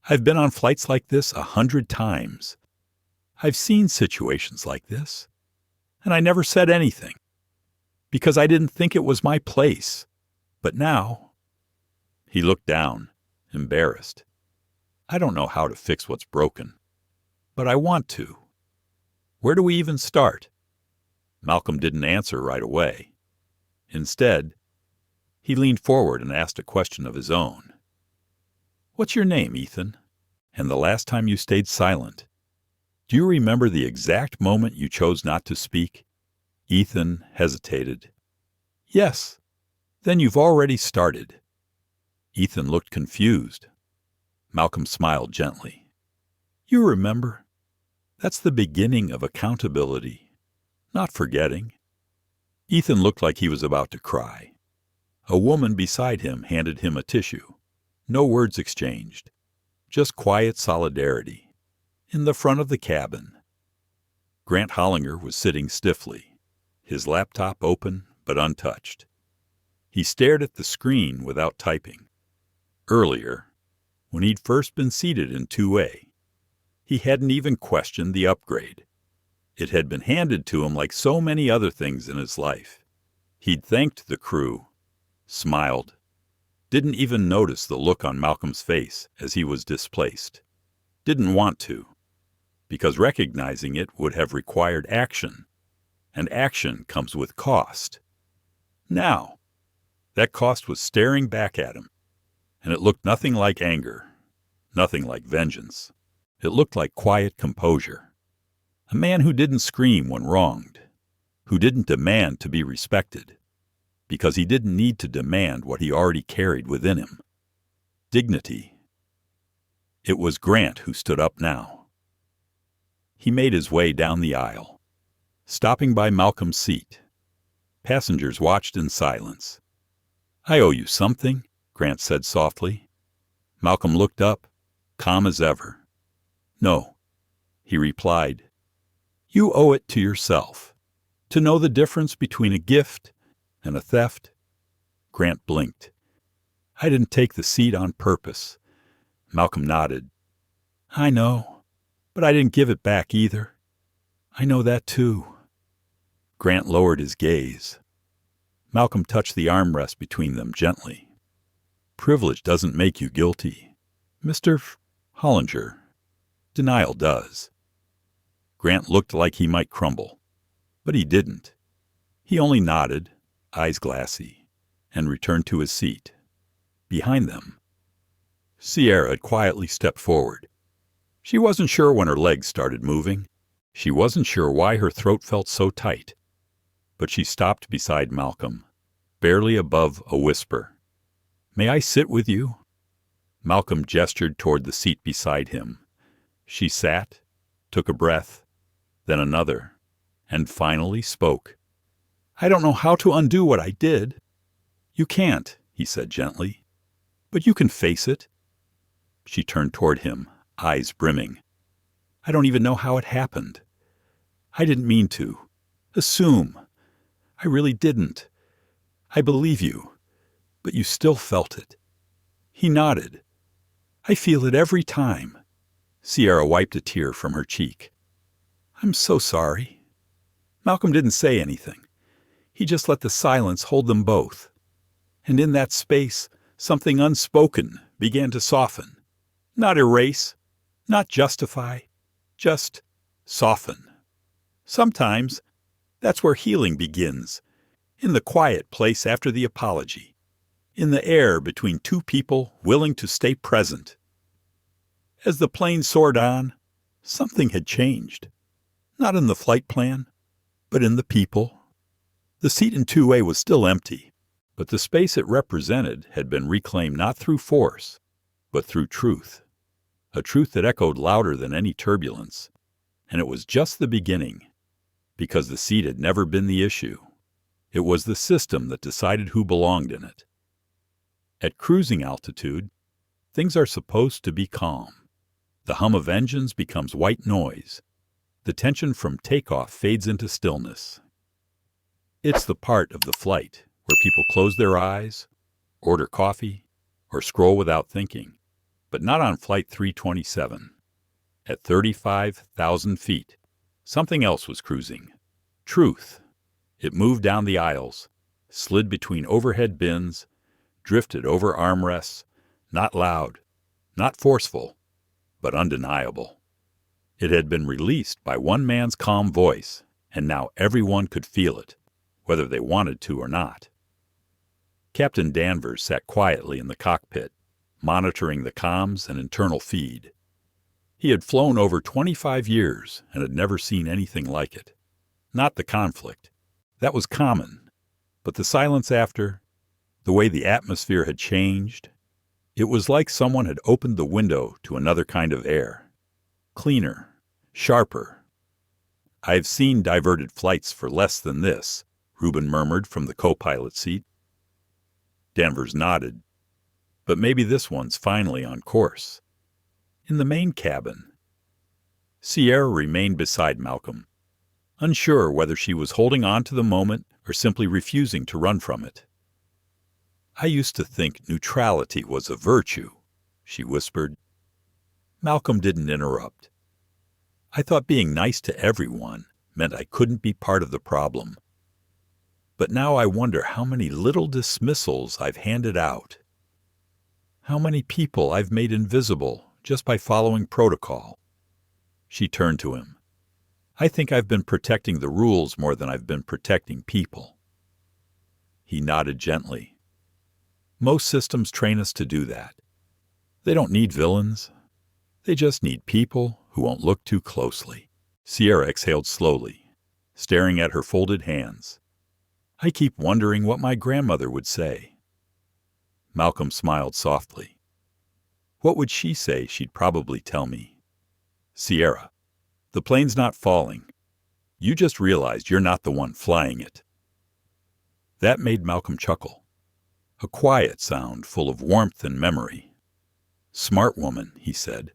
I've been on flights like this 100 times. I've seen situations like this, and I never said anything, because I didn't think it was my place. But now—" He looked down, embarrassed. "I don't know how to fix what's broken, but I want to. Where do we even start?" Malcolm didn't answer right away. Instead, he leaned forward and asked a question of his own. "What's your name, Ethan? And the last time you stayed silent? Do you remember the exact moment you chose not to speak?" Ethan hesitated. "Yes." "Then you've already started." Ethan looked confused. Malcolm smiled gently. "You remember. That's the beginning of accountability, not forgetting." Ethan looked like he was about to cry. A woman beside him handed him a tissue. No words exchanged, just quiet solidarity. In the front of the cabin, Grant Hollinger was sitting stiffly, his laptop open but untouched. He stared at the screen without typing. Earlier, when he'd first been seated in 2A, he hadn't even questioned the upgrade. It had been handed to him like so many other things in his life. He'd thanked the crew, smiled, didn't even notice the look on Malcolm's face as he was displaced. Didn't want to, because recognizing it would have required action, and action comes with cost. Now, that cost was staring back at him, and it looked nothing like anger, nothing like vengeance. It looked like quiet composure. A man who didn't scream when wronged, who didn't demand to be respected, because he didn't need to demand what he already carried within him. Dignity. It was Grant who stood up now. He made his way down the aisle, stopping by Malcolm's seat. Passengers watched in silence. "I owe you something," Grant said softly. Malcolm looked up, calm as ever. "No," he replied. "You owe it to yourself, to know the difference between a gift and a theft." Grant blinked. "I didn't take the seat on purpose." Malcolm nodded. "I know, but I didn't give it back either. I know that too." Grant lowered his gaze. Malcolm touched the armrest between them gently. "Privilege doesn't make you guilty, Mr. Hollinger. Denial does." Grant looked like he might crumble, but he didn't. He only nodded, eyes glassy, and returned to his seat. Behind them, Sierra had quietly stepped forward. She wasn't sure when her legs started moving. She wasn't sure why her throat felt so tight. But she stopped beside Malcolm, barely above a whisper. "May I sit with you?" Malcolm gestured toward the seat beside him. She sat, took a breath, then another, and finally spoke. "I don't know how to undo what I did." "You can't," he said gently, "but you can face it." She turned toward him, eyes brimming. "I don't even know how it happened. I didn't mean to assume. I really didn't. I believe you, but you still felt it." He nodded. "I feel it every time." Sierra wiped a tear from her cheek. "I'm so sorry." Malcolm didn't say anything. He just let the silence hold them both. And in that space, something unspoken began to soften. Not erase, not justify, just soften. Sometimes that's where healing begins, in the quiet place after the apology, in the air between two people willing to stay present. As the plane soared on, something had changed. Not in the flight plan, but in the people. The seat in 2A was still empty, but the space it represented had been reclaimed not through force, but through truth. A truth that echoed louder than any turbulence. And it was just the beginning, because the seat had never been the issue. It was the system that decided who belonged in it. At cruising altitude, things are supposed to be calm. The hum of engines becomes white noise. The tension from takeoff fades into stillness. It's the part of the flight where people close their eyes, order coffee, or scroll without thinking, but not on Flight 327. At 35,000 feet, something else was cruising. Truth. It moved down the aisles, slid between overhead bins, drifted over armrests, not loud, not forceful, but undeniable. It had been released by one man's calm voice, and now everyone could feel it, whether they wanted to or not. Captain Danvers sat quietly in the cockpit, monitoring the comms and internal feed. He had flown over 25 years and had never seen anything like it. Not the conflict. That was common. But the silence after, the way the atmosphere had changed, it was like someone had opened the window to another kind of air. Cleaner, sharper. "I've seen diverted flights for less than this," Reuben murmured from the co-pilot seat. Danvers nodded. "But maybe this one's finally on course." In the main cabin, Sierra remained beside Malcolm, unsure whether she was holding on to the moment or simply refusing to run from it. "I used to think neutrality was a virtue," she whispered. Malcolm didn't interrupt. "I thought being nice to everyone meant I couldn't be part of the problem. But now I wonder how many little dismissals I've handed out. How many people I've made invisible just by following protocol." She turned to him. "I think I've been protecting the rules more than I've been protecting people." He nodded gently. "Most systems train us to do that. They don't need villains. They just need people who won't look too closely." Sierra exhaled slowly, staring at her folded hands. "I keep wondering what my grandmother would say." Malcolm smiled softly. "What would she say? She'd probably tell me, 'Sierra, the plane's not falling. You just realized you're not the one flying it.'" That made Malcolm chuckle. A quiet sound full of warmth and memory. "Smart woman," he said.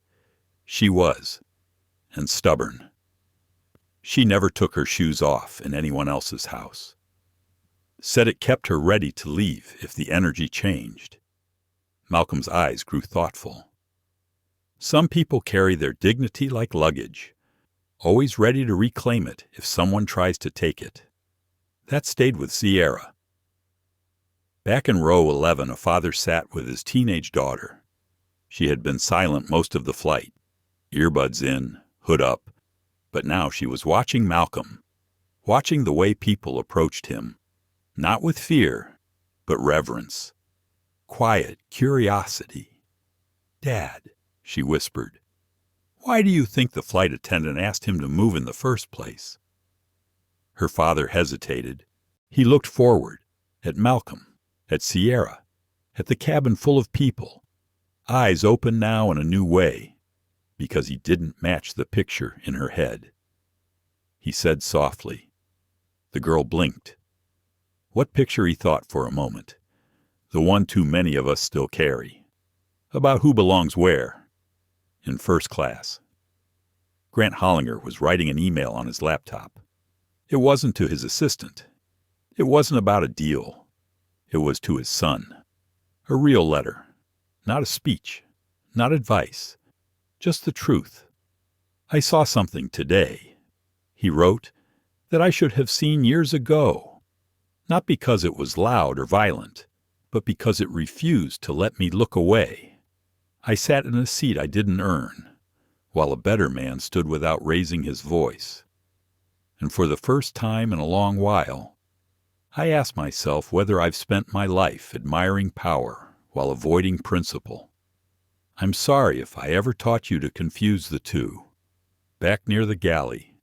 "She was. And stubborn. She never took her shoes off in anyone else's house. Said it kept her ready to leave if the energy changed." Malcolm's eyes grew thoughtful. "Some people carry their dignity like luggage, always ready to reclaim it if someone tries to take it. That stayed with Sierra." Back in row 11, a father sat with his teenage daughter. She had been silent most of the flight, earbuds in, hood up, but now she was watching Malcolm, watching the way people approached him, not with fear, but reverence. Quiet curiosity. "Dad," she whispered, "why do you think the flight attendant asked him to move in the first place?" Her father hesitated. He looked forward, at Malcolm, at Sierra, at the cabin full of people, eyes open now in a new way, because he didn't match the picture in her head. He said softly. The girl blinked. What picture, he thought for a moment. The one too many of us still carry. About who belongs where. In first class. Grant Hollinger was writing an email on his laptop. It wasn't to his assistant. It wasn't about a deal. It was to his son. A real letter. Not a speech. Not advice. Just the truth. "I saw something today," he wrote, "that I should have seen years ago. Not because it was loud or violent, but because it refused to let me look away. I sat in a seat I didn't earn, while a better man stood without raising his voice. And for the first time in a long while, I asked myself whether I've spent my life admiring power while avoiding principle. I'm sorry if I ever taught you to confuse the two. Back near the galley.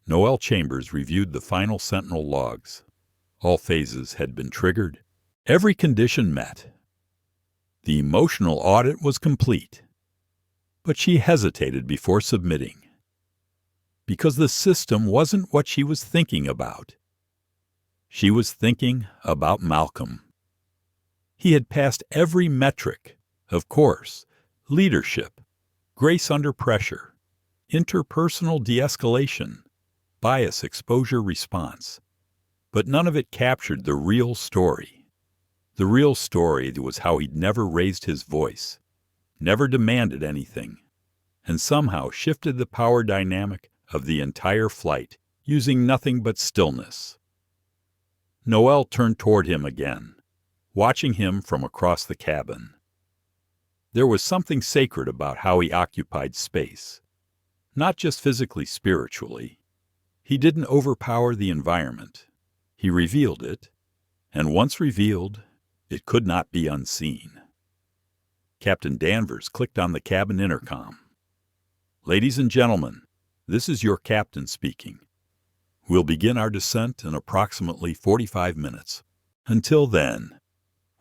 Noel Chambers reviewed the final Sentinel logs. All phases had been triggered, every condition met. The emotional audit was complete. But she hesitated before submitting. Because the system wasn't what she was thinking about. She was thinking about Malcolm. He had passed every metric, of course, leadership, grace under pressure, interpersonal de-escalation, bias exposure response. But none of it captured the real story. The real story was how he'd never raised his voice, never demanded anything, and somehow shifted the power dynamic of the entire flight, using nothing but stillness. Noel turned toward him again, watching him from across the cabin. There was something sacred about how he occupied space, not just physically, spiritually. He didn't overpower the environment. He revealed it, and once revealed, it could not be unseen. Captain Danvers clicked on the cabin intercom. "Ladies and gentlemen, this is your captain speaking. We'll begin our descent in approximately 45 minutes. Until then,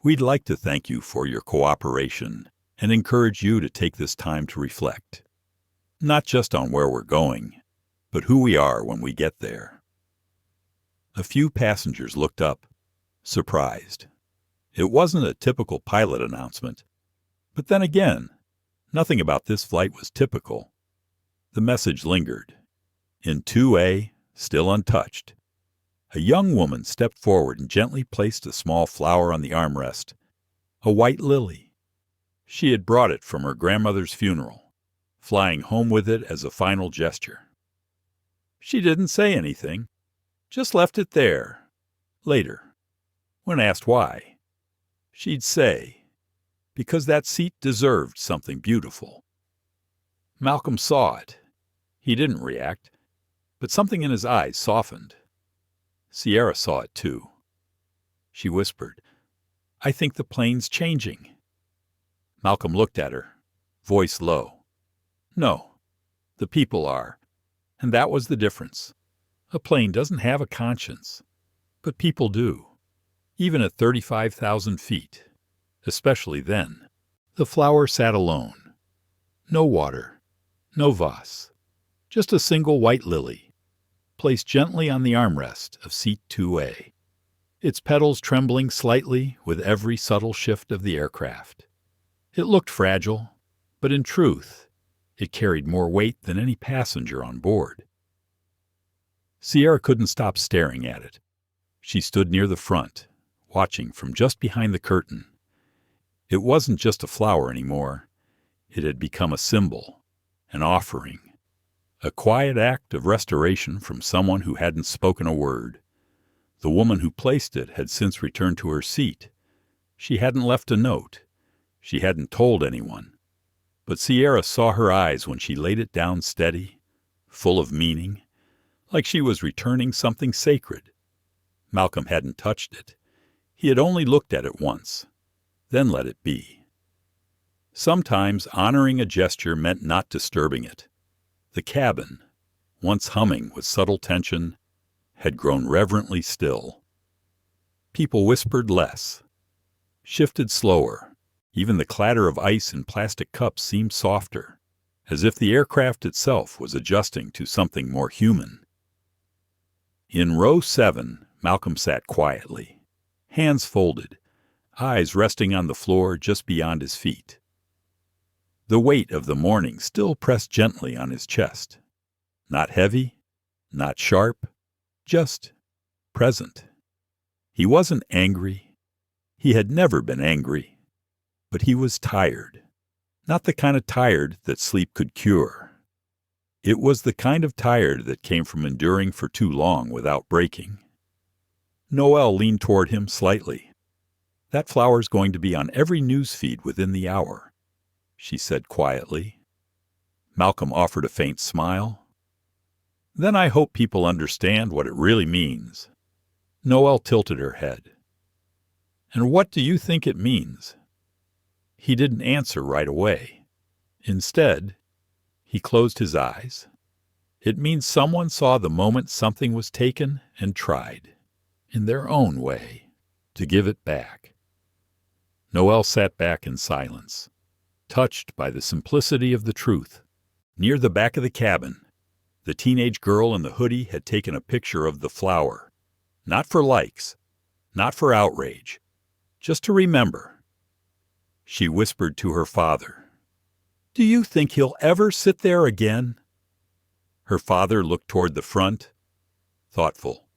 we'd like to thank you for your cooperation and encourage you to take this time to reflect, not just on where we're going, but who we are when we get there." A few passengers looked up, surprised. It wasn't a typical pilot announcement. But then again, nothing about this flight was typical. The message lingered. In 2A, still untouched, a young woman stepped forward and gently placed a small flower on the armrest, a white lily. She had brought it from her grandmother's funeral, flying home with it as a final gesture. She didn't say anything, just left it there. Later, when asked why, she'd say, because that seat deserved something beautiful. Malcolm saw it. He didn't react, but something in his eyes softened. Sierra saw it too. She whispered, "I think the plane's changing." Malcolm looked at her, voice low. "No, the people are, and that was the difference. A plane doesn't have a conscience, but people do, even at 35,000 feet, especially then." The flower sat alone. No water, no vase, just a single white lily, placed gently on the armrest of seat 2A, its petals trembling slightly with every subtle shift of the aircraft. It looked fragile, but in truth, it carried more weight than any passenger on board. Sierra couldn't stop staring at it. She stood near the front, watching from just behind the curtain. It wasn't just a flower anymore. It had become a symbol, an offering, a quiet act of restoration from someone who hadn't spoken a word. The woman who placed it had since returned to her seat. She hadn't left a note. She hadn't told anyone. But Sierra saw her eyes when she laid it down steady, full of meaning, like she was returning something sacred. Malcolm hadn't touched it. He had only looked at it once, then let it be. Sometimes honoring a gesture meant not disturbing it. The cabin, once humming with subtle tension, had grown reverently still. People whispered less, shifted slower. Even the clatter of ice in plastic cups seemed softer, as if the aircraft itself was adjusting to something more human. In row 7, Malcolm sat quietly, hands folded, eyes resting on the floor just beyond his feet. The weight of the morning still pressed gently on his chest. Not heavy, not sharp, just present. He wasn't angry. He had never been angry. But he was tired. Not the kind of tired that sleep could cure. It was the kind of tired that came from enduring for too long without breaking. Noel leaned toward him slightly. "That flower's going to be on every news feed within the hour," she said quietly. Malcolm offered a faint smile. "Then I hope people understand what it really means." Noel tilted her head. "And what do you think it means?" He didn't answer right away. Instead, he closed his eyes. It means someone saw the moment something was taken and tried, in their own way, to give it back. Noelle sat back in silence, touched by the simplicity of the truth. Near the back of the cabin, the teenage girl in the hoodie had taken a picture of the flower, not for likes, not for outrage, just to remember. She whispered to her father, "Do you think he'll ever sit there again?" Her father looked toward the front, thoughtful.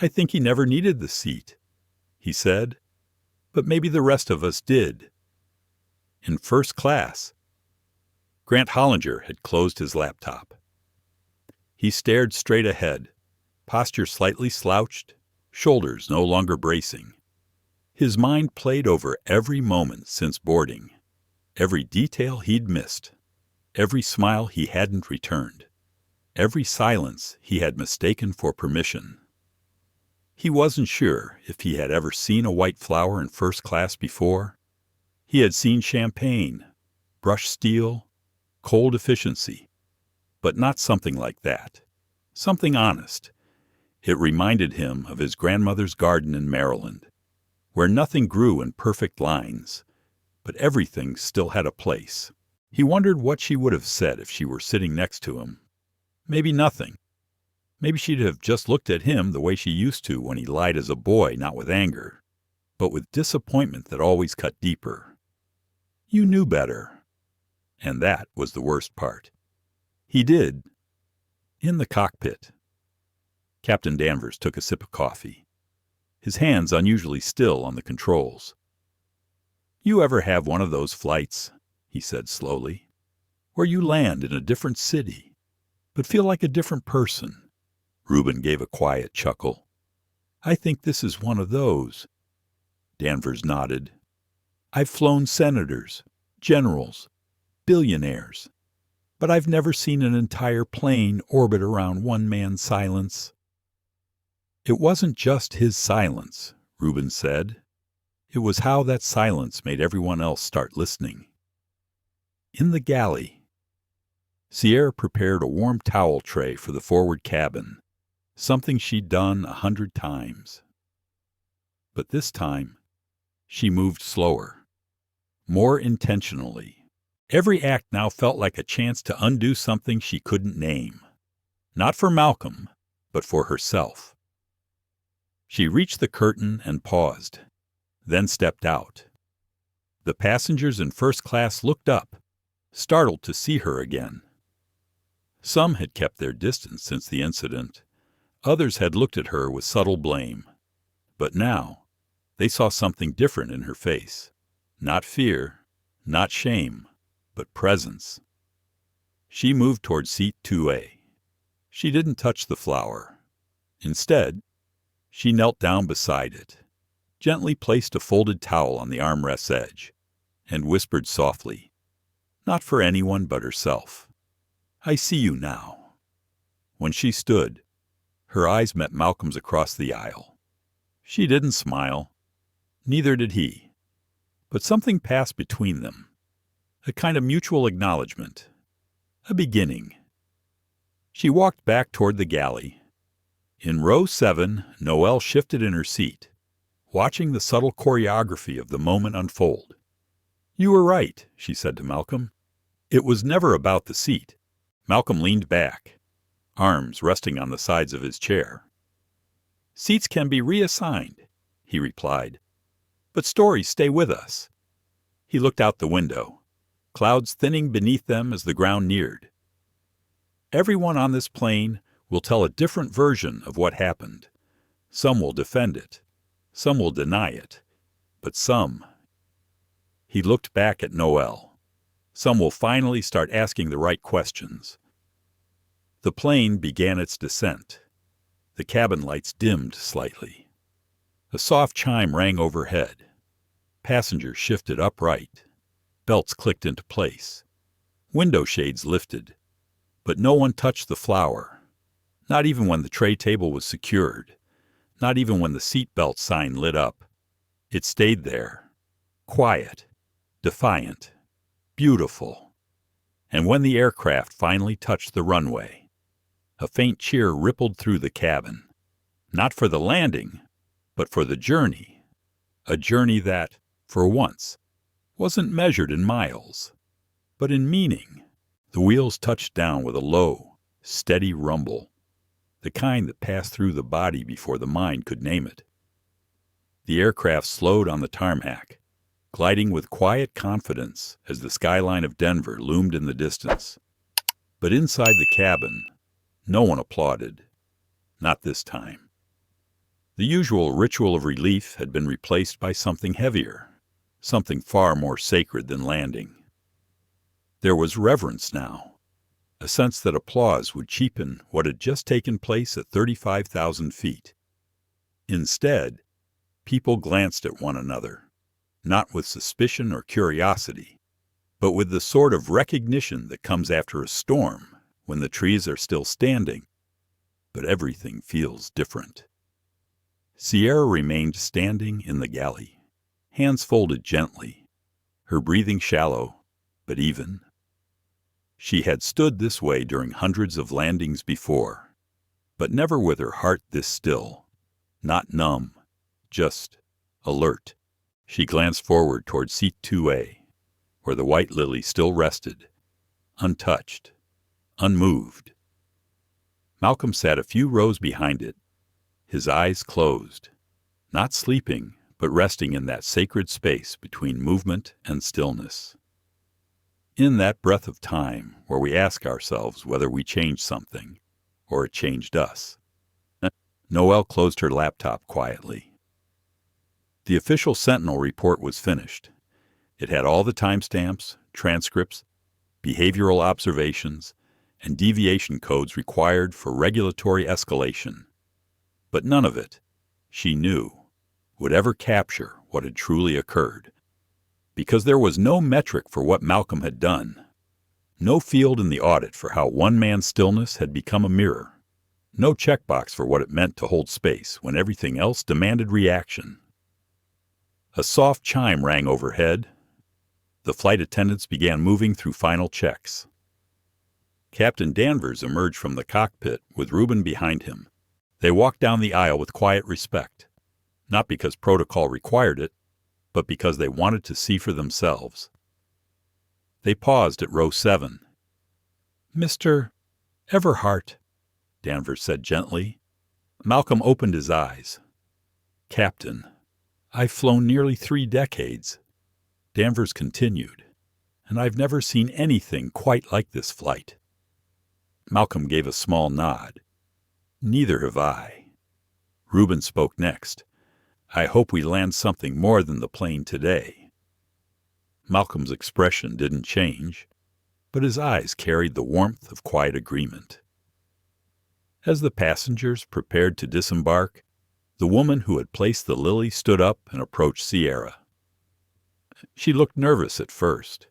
"I think he never needed the seat," he said, "but maybe the rest of us did." In first class. Grant Hollinger had closed his laptop. He stared straight ahead, posture slightly slouched, shoulders no longer bracing. His mind played over every moment since boarding, every detail he'd missed, every smile he hadn't returned, every silence he had mistaken for permission. He wasn't sure if he had ever seen a white flower in first class before. He had seen champagne, brushed steel, cold efficiency, but not something like that. Something honest. It reminded him of his grandmother's garden in Maryland, where nothing grew in perfect lines, but everything still had a place. He wondered what she would have said if she were sitting next to him. Maybe nothing. Maybe she'd have just looked at him the way she used to when he lied as a boy, not with anger, but with disappointment that always cut deeper. You knew better. And that was the worst part. He did. In the cockpit. Captain Danvers took a sip of coffee, his hands unusually still on the controls. "You ever have one of those flights," he said slowly, "where you land in a different city, but feel like a different person?" Reuben gave a quiet chuckle. "I think this is one of those." Danvers nodded. "I've flown senators, generals, billionaires, but I've never seen an entire plane orbit around one man's silence." "It wasn't just his silence," Reuben said. "It was how that silence made everyone else start listening." In the galley, Sierra prepared a warm towel tray for the forward cabin, something she'd done 100 times. But this time, she moved slower, more intentionally. Every act now felt like a chance to undo something she couldn't name. Not for Malcolm, but for herself. She reached the curtain and paused, then stepped out. The passengers in first class looked up, startled to see her again. Some had kept their distance since the incident. Others had looked at her with subtle blame. But now, they saw something different in her face. Not fear, not shame, but presence. She moved toward seat 2A. She didn't touch the flower. Instead, she knelt down beside it, gently placed a folded towel on the armrest's edge, and whispered softly, not for anyone but herself, "I see you now." When she stood, her eyes met Malcolm's across the aisle. She didn't smile. Neither did he. But something passed between them. A kind of mutual acknowledgement. A beginning. She walked back toward the galley. In row 7, Noelle shifted in her seat, watching the subtle choreography of the moment unfold. "You were right," she said to Malcolm. It was never about the seat. Malcolm leaned back, arms resting on the sides of his chair. "Seats can be reassigned," he replied, "but stories stay with us." He looked out the window, clouds thinning beneath them as the ground neared. "Everyone on this plane will tell a different version of what happened. Some will defend it, some will deny it, but some—" He looked back at Noelle. "Some will finally start asking the right questions." The plane began its descent. The cabin lights dimmed slightly. A soft chime rang overhead. Passengers shifted upright. Belts clicked into place. Window shades lifted. But no one touched the flower. Not even when the tray table was secured. Not even when the seatbelt sign lit up. It stayed there. Quiet. Defiant. Beautiful. And when the aircraft finally touched the runway, A faint cheer rippled through the cabin. Not for the landing, but for the journey. A journey that, for once, wasn't measured in miles, but in meaning. The wheels touched down with a low, steady rumble, the kind that passed through the body before the mind could name it. The aircraft slowed on the tarmac, gliding with quiet confidence as the skyline of Denver loomed in the distance. But inside the cabin, no one applauded. Not this time. The usual ritual of relief had been replaced by something heavier, something far more sacred than landing. There was reverence now, a sense that applause would cheapen what had just taken place at 35,000 feet. Instead, people glanced at one another, not with suspicion or curiosity, but with the sort of recognition that comes after a storm when the trees are still standing, but everything feels different. Sierra remained standing in the galley, hands folded gently, her breathing shallow but even. She had stood this way during hundreds of landings before, but never with her heart this still, not numb, just alert. She glanced forward toward seat 2A, where the white lily still rested, untouched, unmoved. Malcolm sat a few rows behind it, his eyes closed, not sleeping, but resting in that sacred space between movement and stillness. In that breath of time where we ask ourselves whether we changed something, or it changed us. Noelle closed her laptop quietly. The official Sentinel report was finished. It had all the timestamps, transcripts, behavioral observations, and deviation codes required for regulatory escalation. But none of it, she knew, would ever capture what had truly occurred. Because there was no metric for what Malcolm had done, no field in the audit for how one man's stillness had become a mirror, no checkbox for what it meant to hold space when everything else demanded reaction. A soft chime rang overhead. The flight attendants began moving through final checks. Captain Danvers emerged from the cockpit with Reuben behind him. They walked down the aisle with quiet respect, not because protocol required it, but because they wanted to see for themselves. They paused at row 7. "Mr. Everhart," Danvers said gently. Malcolm opened his eyes. "Captain, I've flown nearly 3 decades. Danvers continued, "and I've never seen anything quite like this flight." Malcolm gave a small nod. "Neither have I." Reuben spoke next. "I hope we land something more than the plane today." Malcolm's expression didn't change, but his eyes carried the warmth of quiet agreement. As the passengers prepared to disembark, the woman who had placed the lily stood up and approached Sierra. She looked nervous at first,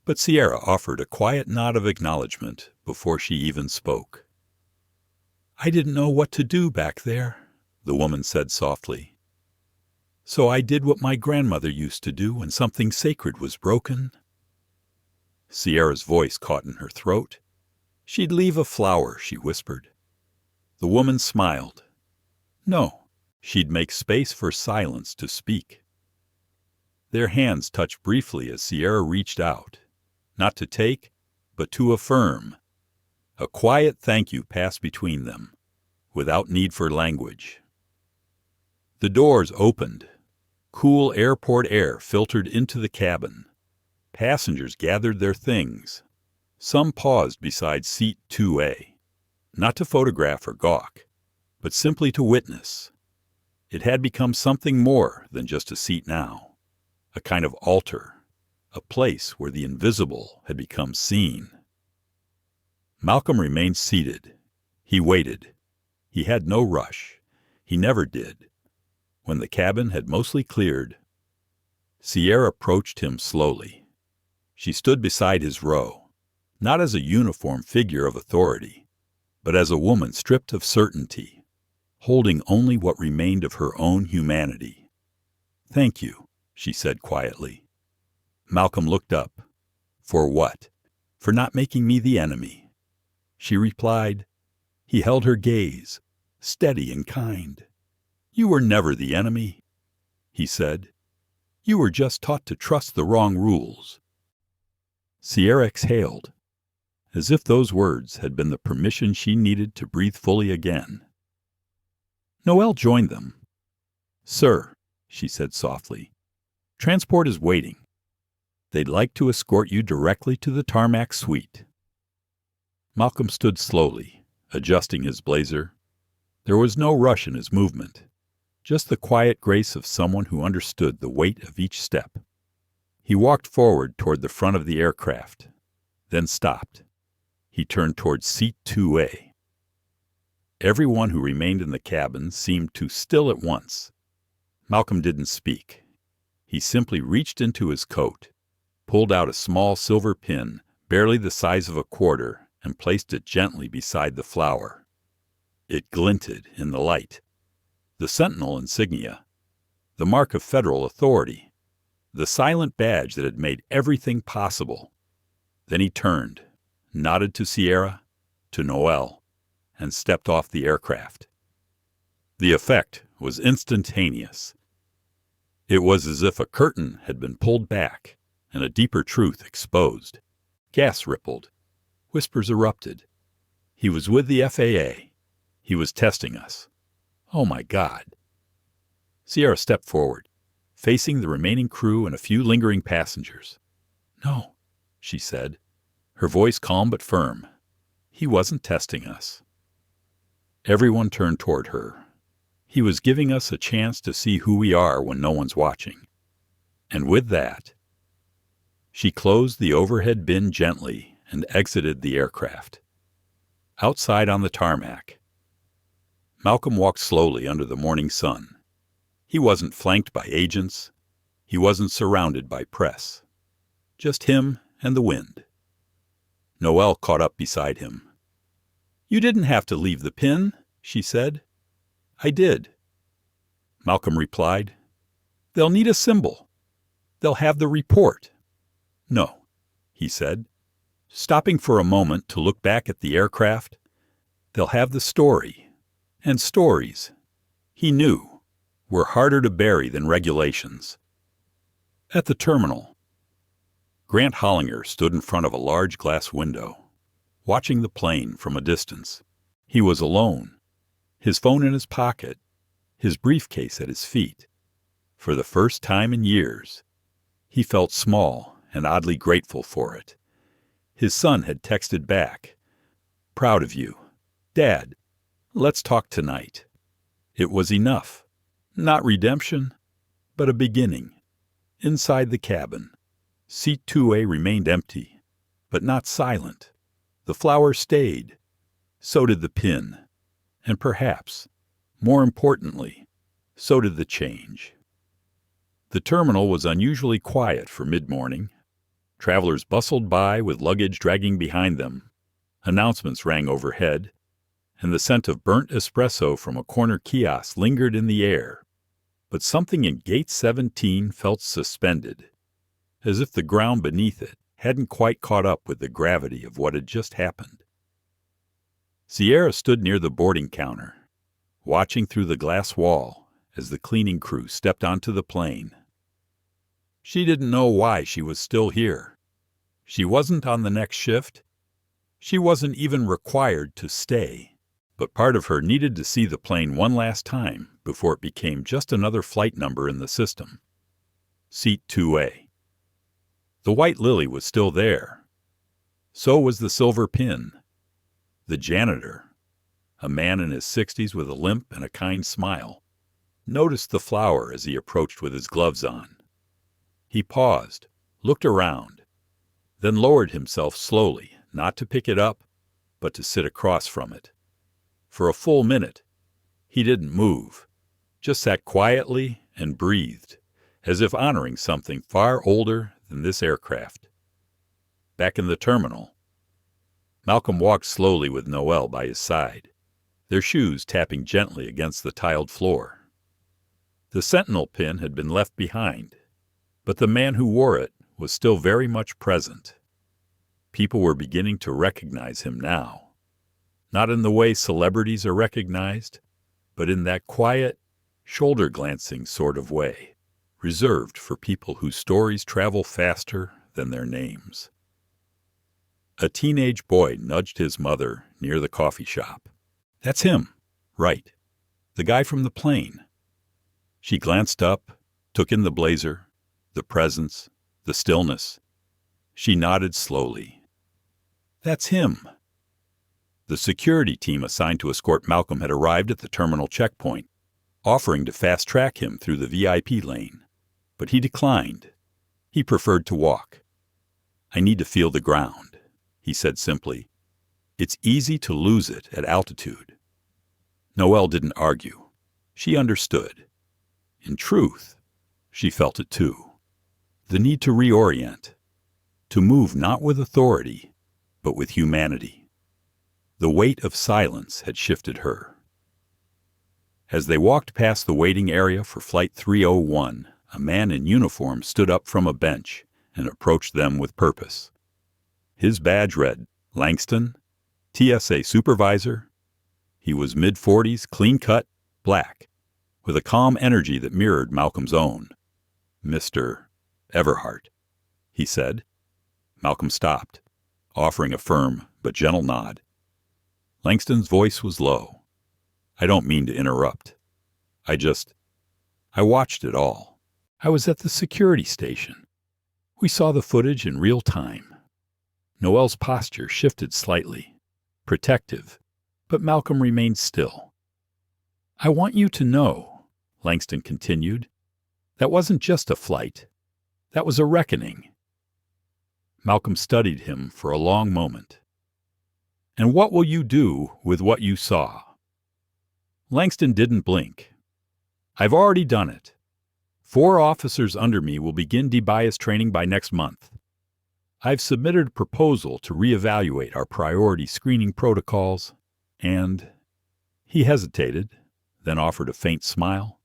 but Sierra offered a quiet nod of acknowledgement before she even spoke. "I didn't know what to do back there," the woman said softly. "So I did what my grandmother used to do when something sacred was broken." Sierra's voice caught in her throat. "She'd leave a flower," she whispered. The woman smiled. "No, she'd make space for silence to speak." Their hands touched briefly as Sierra reached out, not to take, but to affirm. A quiet thank you passed between them, without need for language. The doors opened. Cool airport air filtered into the cabin. Passengers gathered their things. Some paused beside seat 2A, not to photograph or gawk, but simply to witness. It had become something more than just a seat now, a kind of altar, a place where the invisible had become seen. Malcolm remained seated. He waited. He had no rush. He never did. When the cabin had mostly cleared, Sierra approached him slowly. She stood beside his row, not as a uniform figure of authority, but as a woman stripped of certainty, holding only what remained of her own humanity. "Thank you," she said quietly. Malcolm looked up. "For what? For not making me the enemy." She replied, He held her gaze, steady and kind. "You were never the enemy," he said. "You were just taught to trust the wrong rules." Sierra exhaled, as if those words had been the permission she needed to breathe fully again. Noel joined them. "Sir," she said softly, "transport is waiting. They'd like to escort you directly to the tarmac suite." Malcolm stood slowly, adjusting his blazer. There was no rush in his movement, just the quiet grace of someone who understood the weight of each step. He walked forward toward the front of the aircraft, then stopped. He turned toward seat 2A. Everyone who remained in the cabin seemed to still at once. Malcolm didn't speak. He simply reached into his coat, pulled out a small silver pin, barely the size of a quarter, and placed it gently beside the flower. It glinted in the light. The Sentinel insignia, the mark of federal authority, the silent badge that had made everything possible. Then he turned, nodded to Sierra, to Noel, and stepped off the aircraft. The effect was instantaneous. It was as if a curtain had been pulled back and a deeper truth exposed. Gas rippled. Whispers erupted. He was with the FAA. He was testing us. Oh my God. Sierra stepped forward, facing the remaining crew and a few lingering passengers. "No," she said, her voice calm but firm. "He wasn't testing us." Everyone turned toward her. He was giving us a chance to see who we are when no one's watching. And with that, she closed the overhead bin gently and exited the aircraft. Outside on the tarmac, Malcolm walked slowly under the morning sun. He wasn't flanked by agents. He wasn't surrounded by press. Just him and the wind. Noel caught up beside him. "You didn't have to leave the pin," she said. "I did," Malcolm replied. "They'll need a symbol. They'll have the report." "No," he said, stopping for a moment to look back at the aircraft. "They'll have the story. And stories, he knew, were harder to bury than regulations." At the terminal, Grant Hollinger stood in front of a large glass window, watching the plane from a distance. He was alone, his phone in his pocket, his briefcase at his feet. For the first time in years, he felt small and oddly grateful for it. His son had texted back, "Proud of you. Dad, let's talk tonight." It was enough. Not redemption, but a beginning. Inside the cabin, seat 2A remained empty, but not silent. The flower stayed. So did the pin. And perhaps, more importantly, so did the change. The terminal was unusually quiet for mid-morning. Travelers bustled by with luggage dragging behind them. Announcements rang overhead, and the scent of burnt espresso from a corner kiosk lingered in the air. But something in Gate 17 felt suspended, as if the ground beneath it hadn't quite caught up with the gravity of what had just happened. Sierra stood near the boarding counter, watching through the glass wall as the cleaning crew stepped onto the plane. She didn't know why she was still here. She wasn't on the next shift. She wasn't even required to stay. But part of her needed to see the plane one last time before it became just another flight number in the system. Seat 2A. The white lily was still there. So was the silver pin. The janitor, a man in his 60s with a limp and a kind smile, noticed the flower as he approached with his gloves on. He paused, looked around, then lowered himself slowly, not to pick it up, but to sit across from it. For a full minute, he didn't move, just sat quietly and breathed, as if honoring something far older than this aircraft. Back in the terminal, Malcolm walked slowly with Noel by his side, their shoes tapping gently against the tiled floor. The Sentinel pin had been left behind, but the man who wore it was still very much present. People were beginning to recognize him now. Not in the way celebrities are recognized, but in that quiet, shoulder-glancing sort of way, reserved for people whose stories travel faster than their names. A teenage boy nudged his mother near the coffee shop. "That's him." "Right. The guy from the plane." She glanced up, took in the blazer, the presence, the stillness. She nodded slowly. "That's him." The security team assigned to escort Malcolm had arrived at the terminal checkpoint, offering to fast-track him through the VIP lane. But he declined. He preferred to walk. "I need to feel the ground," he said simply. "It's easy to lose it at altitude." Noelle didn't argue. She understood. In truth, she felt it too. The need to reorient, to move not with authority, but with humanity. The weight of silence had shifted her. As they walked past the waiting area for Flight 301, a man in uniform stood up from a bench and approached them with purpose. His badge read, "Langston, TSA Supervisor." He was mid-40s, clean-cut, black, with a calm energy that mirrored Malcolm's own. "Mr. Everhart," he said. Malcolm stopped, offering a firm but gentle nod. Langston's voice was low. "I don't mean to interrupt. I watched it all. I was at the security station. We saw the footage in real time." Noelle's posture shifted slightly, protective, but Malcolm remained still. "I want you to know," Langston continued, "that wasn't just a flight. That was a reckoning." Malcolm studied him for a long moment. "And what will you do with what you saw?" Langston didn't blink. "I've already done it. 4 officers under me will begin debias training by next month. I've submitted a proposal to reevaluate our priority screening protocols, and—" He hesitated, then offered a faint smile.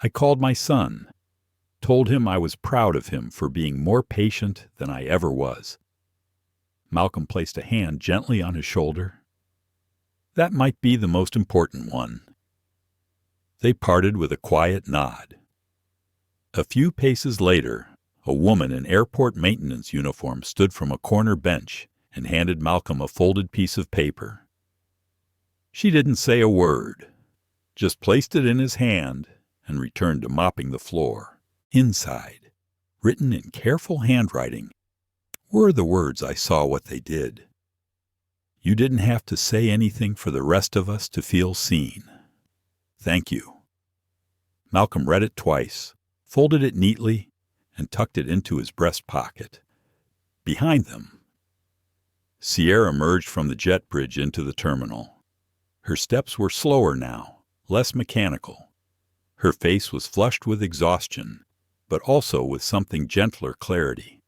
"I called my son, told him I was proud of him for being more patient than I ever was." Malcolm placed a hand gently on his shoulder. "That might be the most important one." They parted with a quiet nod. A few paces later, a woman in airport maintenance uniform stood from a corner bench and handed Malcolm a folded piece of paper. She didn't say a word, just placed it in his hand and returned to mopping the floor. Inside, written in careful handwriting, were the words I saw what they did. "You didn't have to say anything for the rest of us to feel seen. Thank you." Malcolm read it twice, folded it neatly, and tucked it into his breast pocket. Behind them, Sierra emerged from the jet bridge into the terminal. Her steps were slower now, less mechanical. Her face was flushed with exhaustion, but also with something gentler clarity.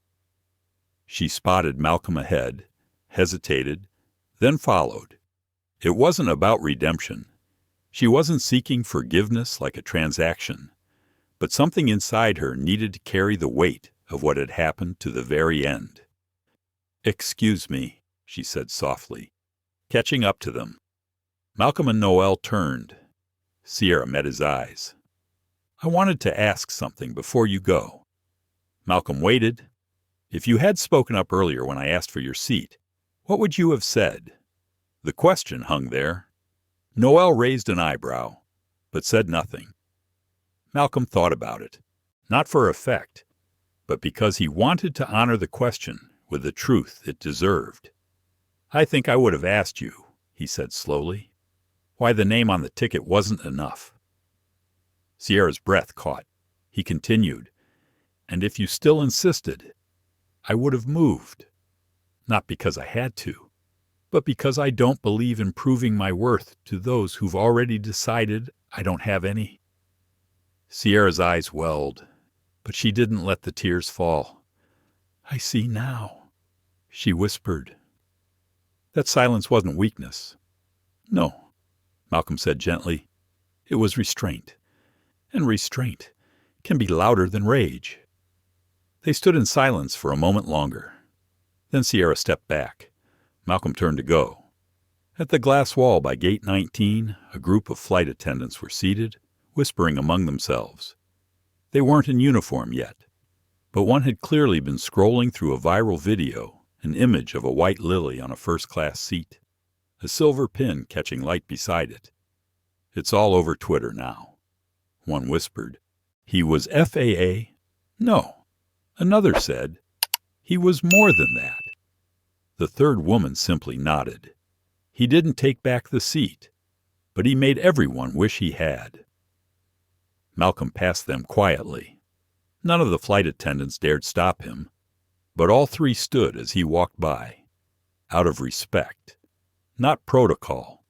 She spotted Malcolm ahead, hesitated, then followed. It wasn't about redemption. She wasn't seeking forgiveness like a transaction, but something inside her needed to carry the weight of what had happened to the very end. "Excuse me," she said softly, catching up to them. Malcolm and Noelle turned. Sierra met his eyes. "I wanted to ask something before you go." Malcolm waited. "If you had spoken up earlier when I asked for your seat, what would you have said?" The question hung there. Noelle raised an eyebrow, but said nothing. Malcolm thought about it, not for effect, but because he wanted to honor the question with the truth it deserved. "I think I would have asked you," he said slowly, "why the name on the ticket wasn't enough." Sierra's breath caught. He continued, "And if you still insisted, I would have moved. Not because I had to, but because I don't believe in proving my worth to those who've already decided I don't have any." Sierra's eyes welled, but she didn't let the tears fall. "I see now," she whispered. That silence wasn't weakness. "No," Malcolm said gently. "It was restraint. And restraint can be louder than rage." They stood in silence for a moment longer. Then Sierra stepped back. Malcolm turned to go. At the glass wall by Gate 19, a group of flight attendants were seated, whispering among themselves. They weren't in uniform yet, but one had clearly been scrolling through a viral video, an image of a white lily on a first-class seat, a silver pin catching light beside it. "It's all over Twitter now," one whispered. "He was FAA?" "No." Another said, "He was more than that." The third woman simply nodded. "He didn't take back the seat, but he made everyone wish he had." Malcolm passed them quietly. None of the flight attendants dared stop him, but all three stood as he walked by, out of respect. Not protocol,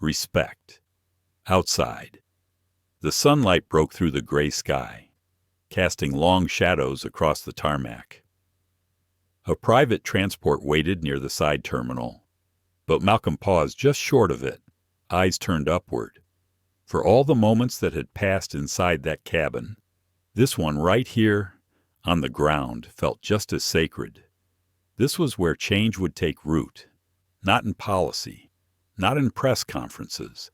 respect. Outside, the sunlight broke through the gray sky, casting long shadows across the tarmac. A private transport waited near the side terminal, but Malcolm paused just short of it, eyes turned upward. For all the moments that had passed inside that cabin, this one right here, on the ground, felt just as sacred. This was where change would take root, not in policy, not in press conferences,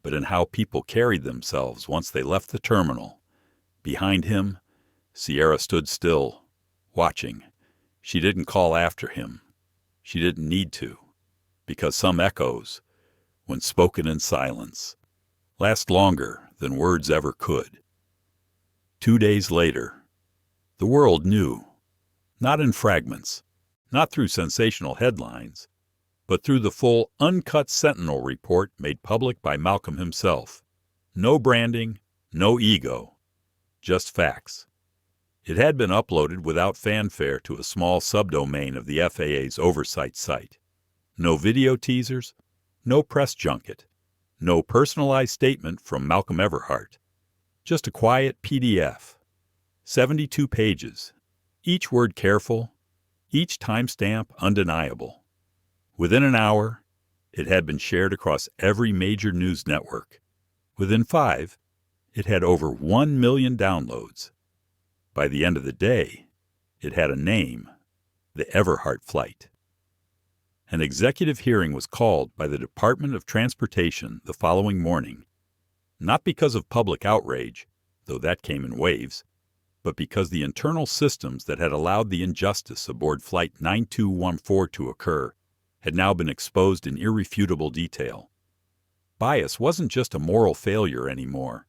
but in how people carried themselves once they left the terminal. Behind him, Sierra stood still, watching. She didn't call after him. She didn't need to, because some echoes, when spoken in silence, last longer than words ever could. 2 days later, the world knew, not in fragments, not through sensational headlines, but through the full, uncut Sentinel report made public by Malcolm himself. No branding, no ego, just facts. It had been uploaded without fanfare to a small subdomain of the FAA's oversight site. No video teasers, no press junket, no personalized statement from Malcolm Everhart. Just a quiet PDF. 72 pages, each word careful, each timestamp undeniable. Within an hour, it had been shared across every major news network. Within 5, it had over 1 million downloads. By the end of the day, it had a name, the Everhart Flight. An executive hearing was called by the Department of Transportation the following morning, not because of public outrage, though that came in waves, but because the internal systems that had allowed the injustice aboard Flight 9214 to occur had now been exposed in irrefutable detail. Bias wasn't just a moral failure anymore.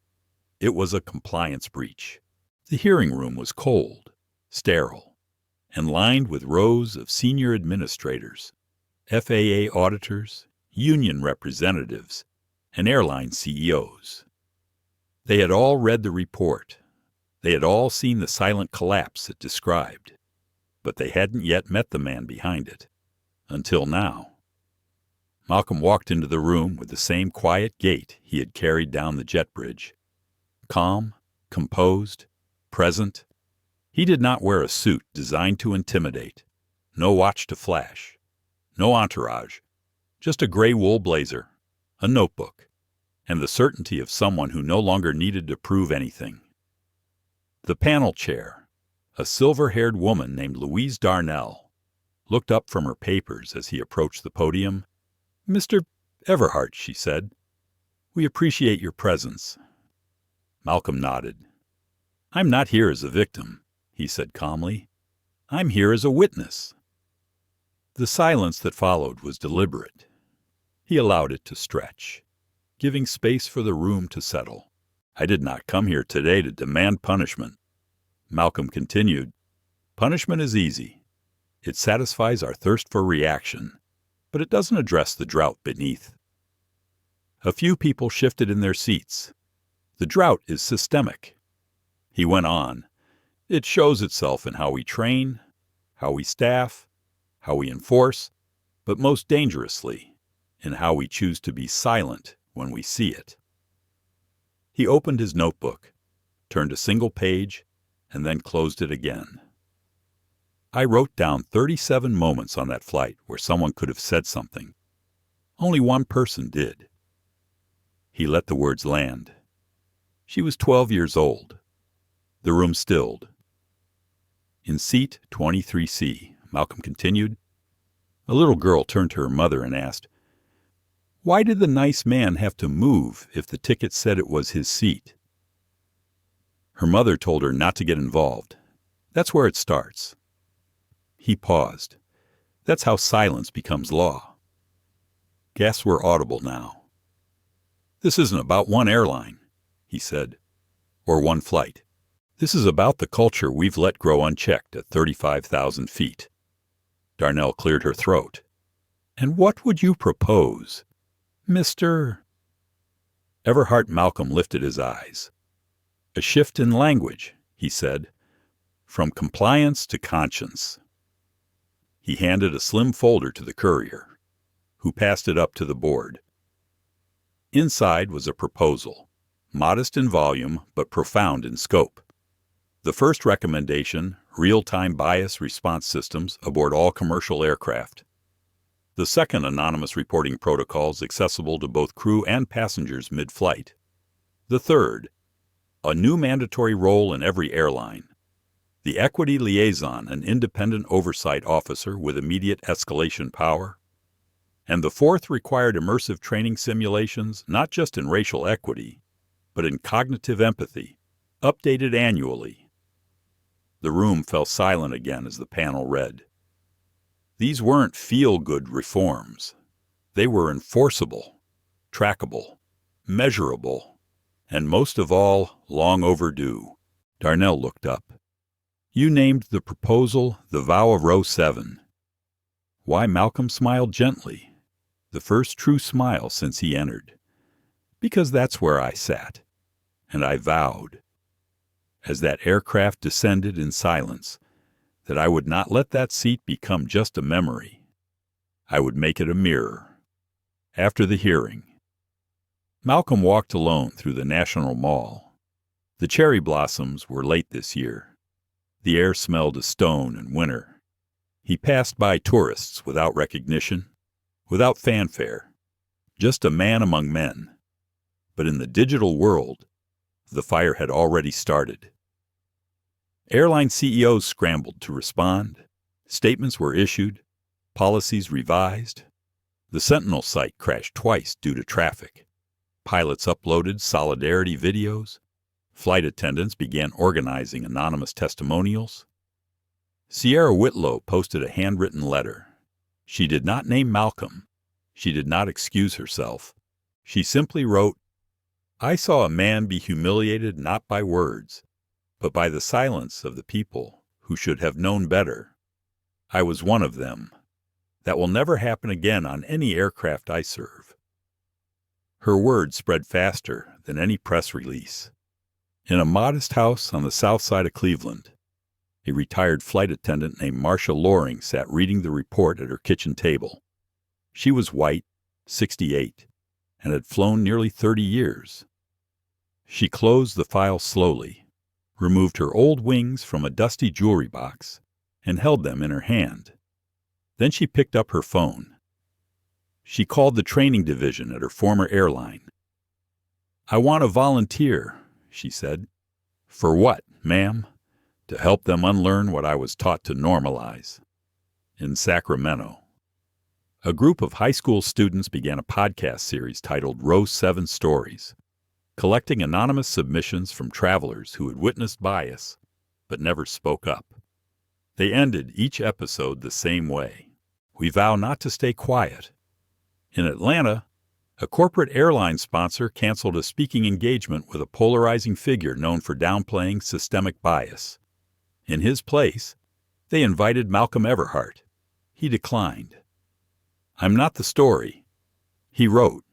It was a compliance breach. The hearing room was cold, sterile, and lined with rows of senior administrators, FAA auditors, union representatives, and airline CEOs. They had all read the report. They had all seen the silent collapse it described, but they hadn't yet met the man behind it. Until now. Malcolm walked into the room with the same quiet gait he had carried down the jet bridge. Calm, composed, present. He did not wear a suit designed to intimidate. No watch to flash. No entourage. Just a gray wool blazer, a notebook, and the certainty of someone who no longer needed to prove anything. The panel chair, a silver-haired woman named Louise Darnell, looked up from her papers as he approached the podium. "Mr. Everhart," she said, "we appreciate your presence." Malcolm nodded. "I'm not here as a victim," he said calmly. "I'm here as a witness." The silence that followed was deliberate. He allowed it to stretch, giving space for the room to settle. "I did not come here today to demand punishment." Malcolm continued. "Punishment is easy. It satisfies our thirst for reaction, but it doesn't address the drought beneath." A few people shifted in their seats. "The drought is systemic." He went on. "It shows itself in how we train, how we staff, how we enforce, but most dangerously, in how we choose to be silent when we see it." He opened his notebook, turned a single page, and then closed it again. "I wrote down 37 moments on that flight where someone could have said something. Only one person did." He let the words land. She was 12 years old. The room stilled. In seat 23C, Malcolm continued, a little girl turned to her mother and asked, Why did the nice man have to move if the ticket said it was his seat? Her mother told her not to get involved. That's where it starts. He paused. That's how silence becomes law. Gasps were audible now. This isn't about one airline, he said, or one flight. This is about the culture we've let grow unchecked at 35,000 feet. Darnell cleared her throat. And what would you propose, Mr. Everhart? Malcolm lifted his eyes. A shift in language, he said, from compliance to conscience. He handed a slim folder to the courier, who passed it up to the board. Inside was a proposal, modest in volume but profound in scope. The first recommendation, real-time bias response systems aboard all commercial aircraft. The second, anonymous reporting protocols accessible to both crew and passengers mid-flight. The third, a new mandatory role in every airline. The equity liaison, an independent oversight officer with immediate escalation power. And the fourth required immersive training simulations, not just in racial equity, but in cognitive empathy, updated annually. The room fell silent again as the panel read. These weren't feel-good reforms. They were enforceable, trackable, measurable, and most of all, long overdue. Darnell looked up. You named the proposal the vow of Row 7. Why? Malcolm smiled gently, the first true smile since he entered. Because that's where I sat, and I vowed, as that aircraft descended in silence, that I would not let that seat become just a memory. I would make it a mirror. After the hearing, Malcolm walked alone through the National Mall. The cherry blossoms were late this year. The air smelled of stone and winter. He passed by tourists without recognition, without fanfare, just a man among men. But in the digital world, the fire had already started. Airline CEOs scrambled to respond. Statements were issued, policies revised. The Sentinel site crashed twice due to traffic. Pilots uploaded solidarity videos. Flight attendants began organizing anonymous testimonials. Sierra Whitlow posted a handwritten letter. She did not name Malcolm. She did not excuse herself. She simply wrote, I saw a man be humiliated not by words, but by the silence of the people who should have known better. I was one of them. That will never happen again on any aircraft I serve. Her words spread faster than any press release. In a modest house on the south side of Cleveland, a retired flight attendant named Marcia Loring sat reading the report at her kitchen table. She was white, 68, and had flown nearly 30 years. She closed the file slowly, removed her old wings from a dusty jewelry box, and held them in her hand. Then she picked up her phone. She called the training division at her former airline. I want a volunteer, she said. For what, ma'am? To help them unlearn what I was taught to normalize. In Sacramento, a group of high school students began a podcast series titled Row 7 Stories, collecting anonymous submissions from travelers who had witnessed bias but never spoke up. They ended each episode the same way. We vow not to stay quiet. In Atlanta, a corporate airline sponsor canceled a speaking engagement with a polarizing figure known for downplaying systemic bias. In his place, they invited Malcolm Everhart. He declined. I'm not the story. He wrote,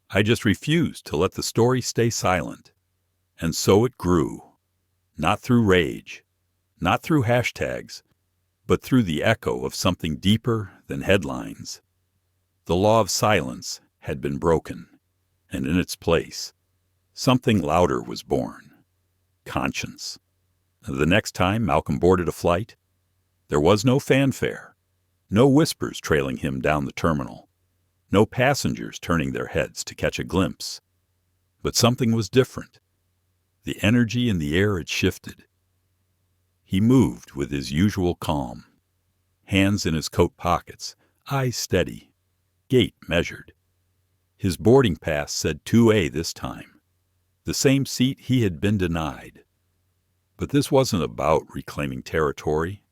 I just refused to let the story stay silent. And so it grew. Not through rage, not through hashtags, but through the echo of something deeper than headlines. The law of silence had been broken, and in its place, something louder was born. Conscience. The next time Malcolm boarded a flight, there was no fanfare, no whispers trailing him down the terminal, no passengers turning their heads to catch a glimpse. But something was different. The energy in the air had shifted. He moved with his usual calm, hands in his coat pockets, eyes steady, gait measured. His boarding pass said 2A this time, the same seat he had been denied. But this wasn't about reclaiming territory.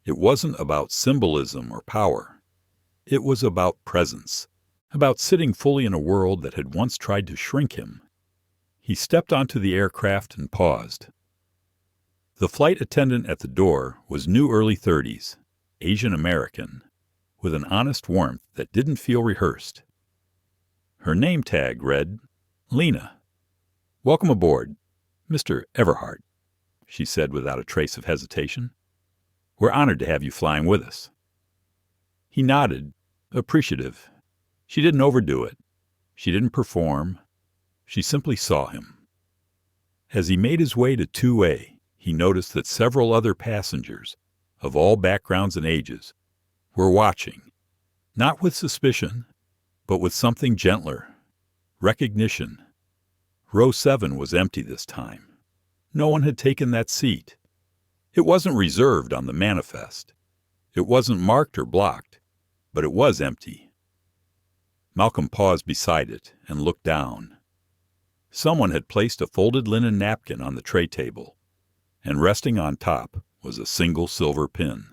It wasn't about symbolism or power. It was about presence, about sitting fully in a world that had once tried to shrink him. He stepped onto the aircraft and paused. The flight attendant at the door was new early 30s, Asian American, with an honest warmth that didn't feel rehearsed. Her name tag read, Lena. "Welcome aboard, Mr. Everhart," she said without a trace of hesitation. "We're honored to have you flying with us." He nodded, appreciative. She didn't overdo it. She didn't perform. She simply saw him. As he made his way to 2A, he noticed that several other passengers, of all backgrounds and ages, were watching, not with suspicion, but with something gentler, recognition. Row 7 was empty this time. No one had taken that seat. It wasn't reserved on the manifest. It wasn't marked or blocked, but it was empty. Malcolm paused beside it and looked down. Someone had placed a folded linen napkin on the tray table, and resting on top was a single silver pin.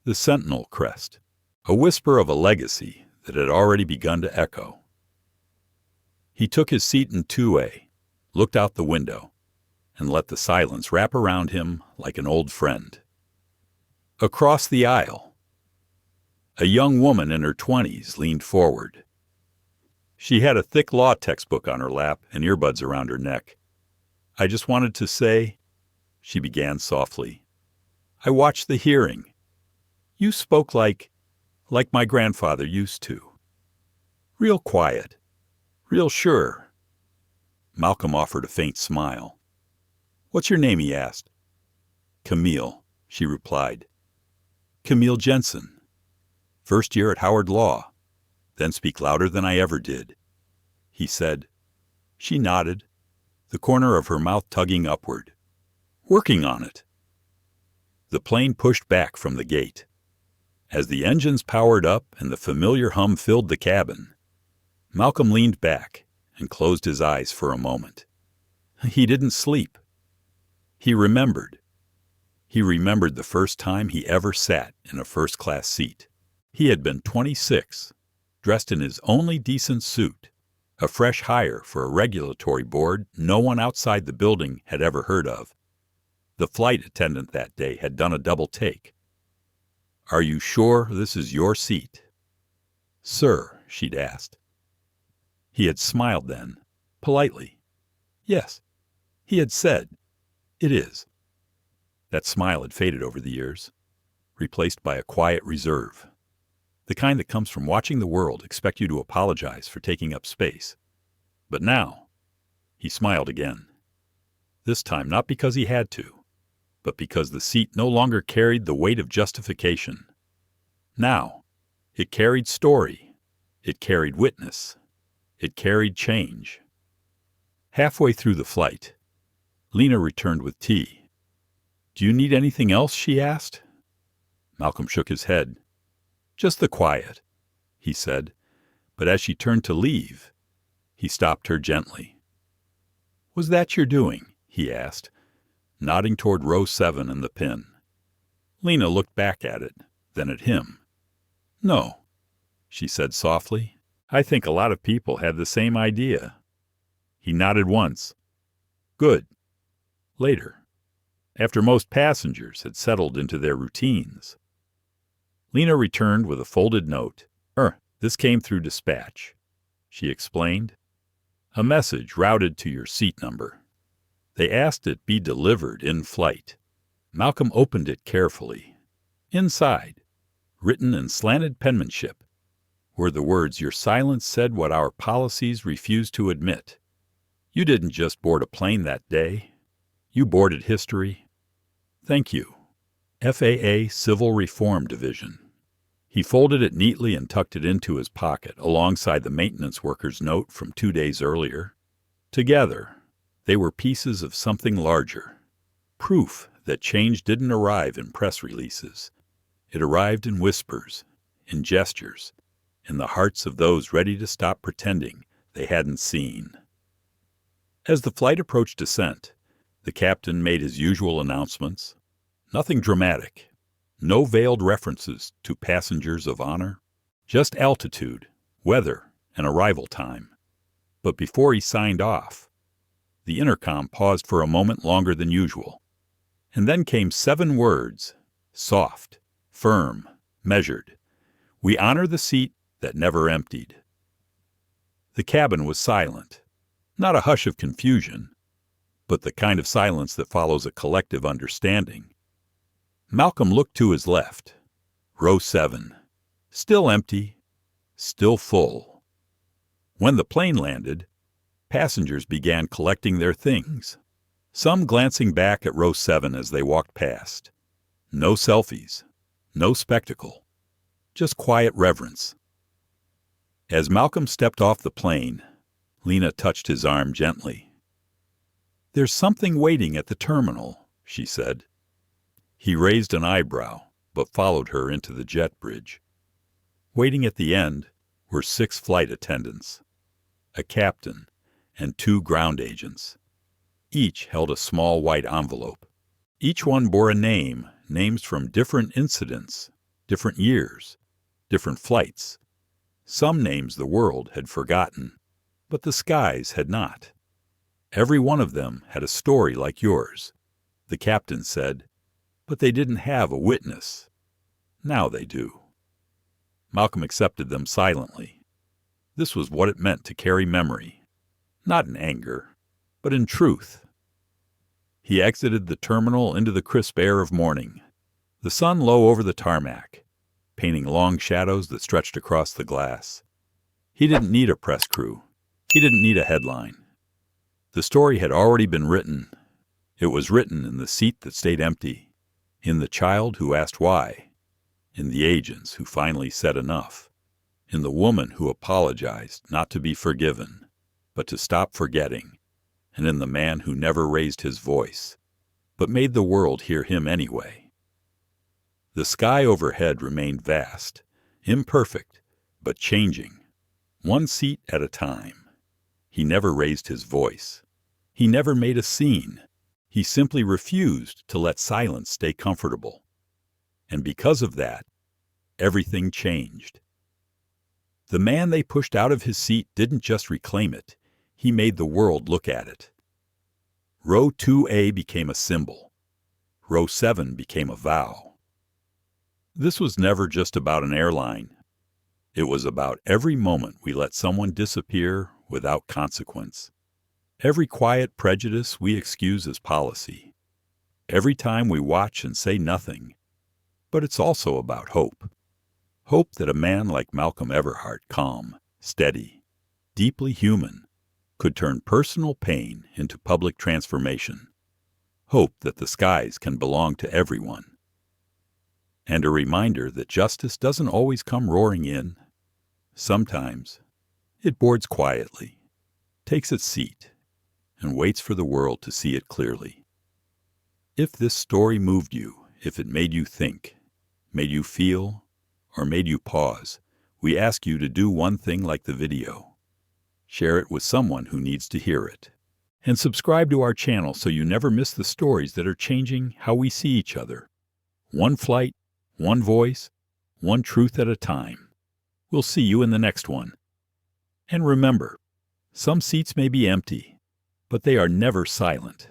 The Sentinel crest, a whisper of a legacy that had already begun to echo. He took his seat in 2A, looked out the window, and let the silence wrap around him like an old friend. Across the aisle, a young woman in her 20s leaned forward. She had a thick law textbook on her lap and earbuds around her neck. "I just wanted to say," she began softly, "I watched the hearing. You spoke like my grandfather used to. Real quiet, real sure." Malcolm offered a faint smile. "What's your name?" he asked. "Camille," she replied. "Camille Jensen. First year at Howard Law. Then speak louder than I ever did," he said. She nodded, the corner of her mouth tugging upward. "Working on it." The plane pushed back from the gate. As the engines powered up and the familiar hum filled the cabin, Malcolm leaned back and closed his eyes for a moment. He didn't sleep. He remembered. He remembered the first time he ever sat in a first-class seat. He had been 26, dressed in his only decent suit, a fresh hire for a regulatory board no one outside the building had ever heard of. The flight attendant that day had done a double take. "Are you sure this is your seat?" "Sir," she'd asked. He had smiled then, politely. "Yes." He had said, "It is." That smile had faded over the years, replaced by a quiet reserve, the kind that comes from watching the world expect you to apologize for taking up space. But now, he smiled again. This time not because he had to, but because the seat no longer carried the weight of justification. Now, it carried story. It carried witness. It carried change. Halfway through the flight, Lena returned with tea. "Do you need anything else?" she asked. Malcolm shook his head. "Just the quiet," he said, but as she turned to leave, he stopped her gently. "Was that your doing?" he asked, nodding toward row 7 and the pin. Lena looked back at it, then at him. "No," she said softly. "I think a lot of people have the same idea." He nodded once. "Good." Later, after most passengers had settled into their routines, Lena returned with a folded note. This came through dispatch," she explained. "A message routed to your seat number. They asked it be delivered in flight." Malcolm opened it carefully. Inside, written in slanted penmanship, were the words, "Your silence said what our policies refuse to admit. You didn't just board a plane that day. You boarded history. Thank you. FAA Civil Reform Division." He folded it neatly and tucked it into his pocket alongside the maintenance worker's note from 2 days earlier. Together, they were pieces of something larger. Proof that change didn't arrive in press releases. It arrived in whispers, in gestures, in the hearts of those ready to stop pretending they hadn't seen. As the flight approached descent, the captain made his usual announcements. Nothing dramatic, no veiled references to passengers of honor, just altitude, weather, and arrival time. But before he signed off, the intercom paused for a moment longer than usual. And then came 7 words, soft, firm, measured. We honor the seat that never emptied. The cabin was silent, not a hush of confusion, but the kind of silence that follows a collective understanding. Malcolm looked to his left. Row 7. Still empty, still full. When the plane landed, passengers began collecting their things, some glancing back at row 7 as they walked past. No selfies, no spectacle, just quiet reverence. As Malcolm stepped off the plane, Lena touched his arm gently. "There's something waiting at the terminal," she said. He raised an eyebrow, but followed her into the jet bridge. Waiting at the end were 6 flight attendants, a captain, and 2 ground agents. Each held a small white envelope. Each one bore a name, names from different incidents, different years, different flights. Some names the world had forgotten, but the skies had not. Every one of them had a story like yours, the captain said, but they didn't have a witness. Now they do. Malcolm accepted them silently. This was what it meant to carry memory, not in anger, but in truth. He exited the terminal into the crisp air of morning, the sun low over the tarmac, painting long shadows that stretched across the glass. He didn't need a press crew. He didn't need a headline. The story had already been written. It was written in the seat that stayed empty, in the child who asked why, in the agents who finally said enough, in the woman who apologized not to be forgiven, but to stop forgetting, and in the man who never raised his voice, but made the world hear him anyway. The sky overhead remained vast, imperfect, but changing, one seat at a time. He never raised his voice. He never made a scene. He simply refused to let silence stay comfortable. And because of that, everything changed. The man they pushed out of his seat didn't just reclaim it. He made the world look at it. Row 2A became a symbol. Row 7 became a vow. This was never just about an airline. It was about every moment we let someone disappear without consequence. Every quiet prejudice we excuse as policy. Every time we watch and say nothing. But it's also about hope. Hope that a man like Malcolm Everhart, calm, steady, deeply human, could turn personal pain into public transformation. Hope that the skies can belong to everyone. And a reminder that justice doesn't always come roaring in. Sometimes it boards quietly, takes its seat, and waits for the world to see it clearly. If this story moved you, if it made you think, made you feel, or made you pause, we ask you to do one thing like the video. Share it with someone who needs to hear it. And subscribe to our channel so you never miss the stories that are changing how we see each other. One flight, one voice, one truth at a time. We'll see you in the next one. And remember, some seats may be empty, but they are never silent.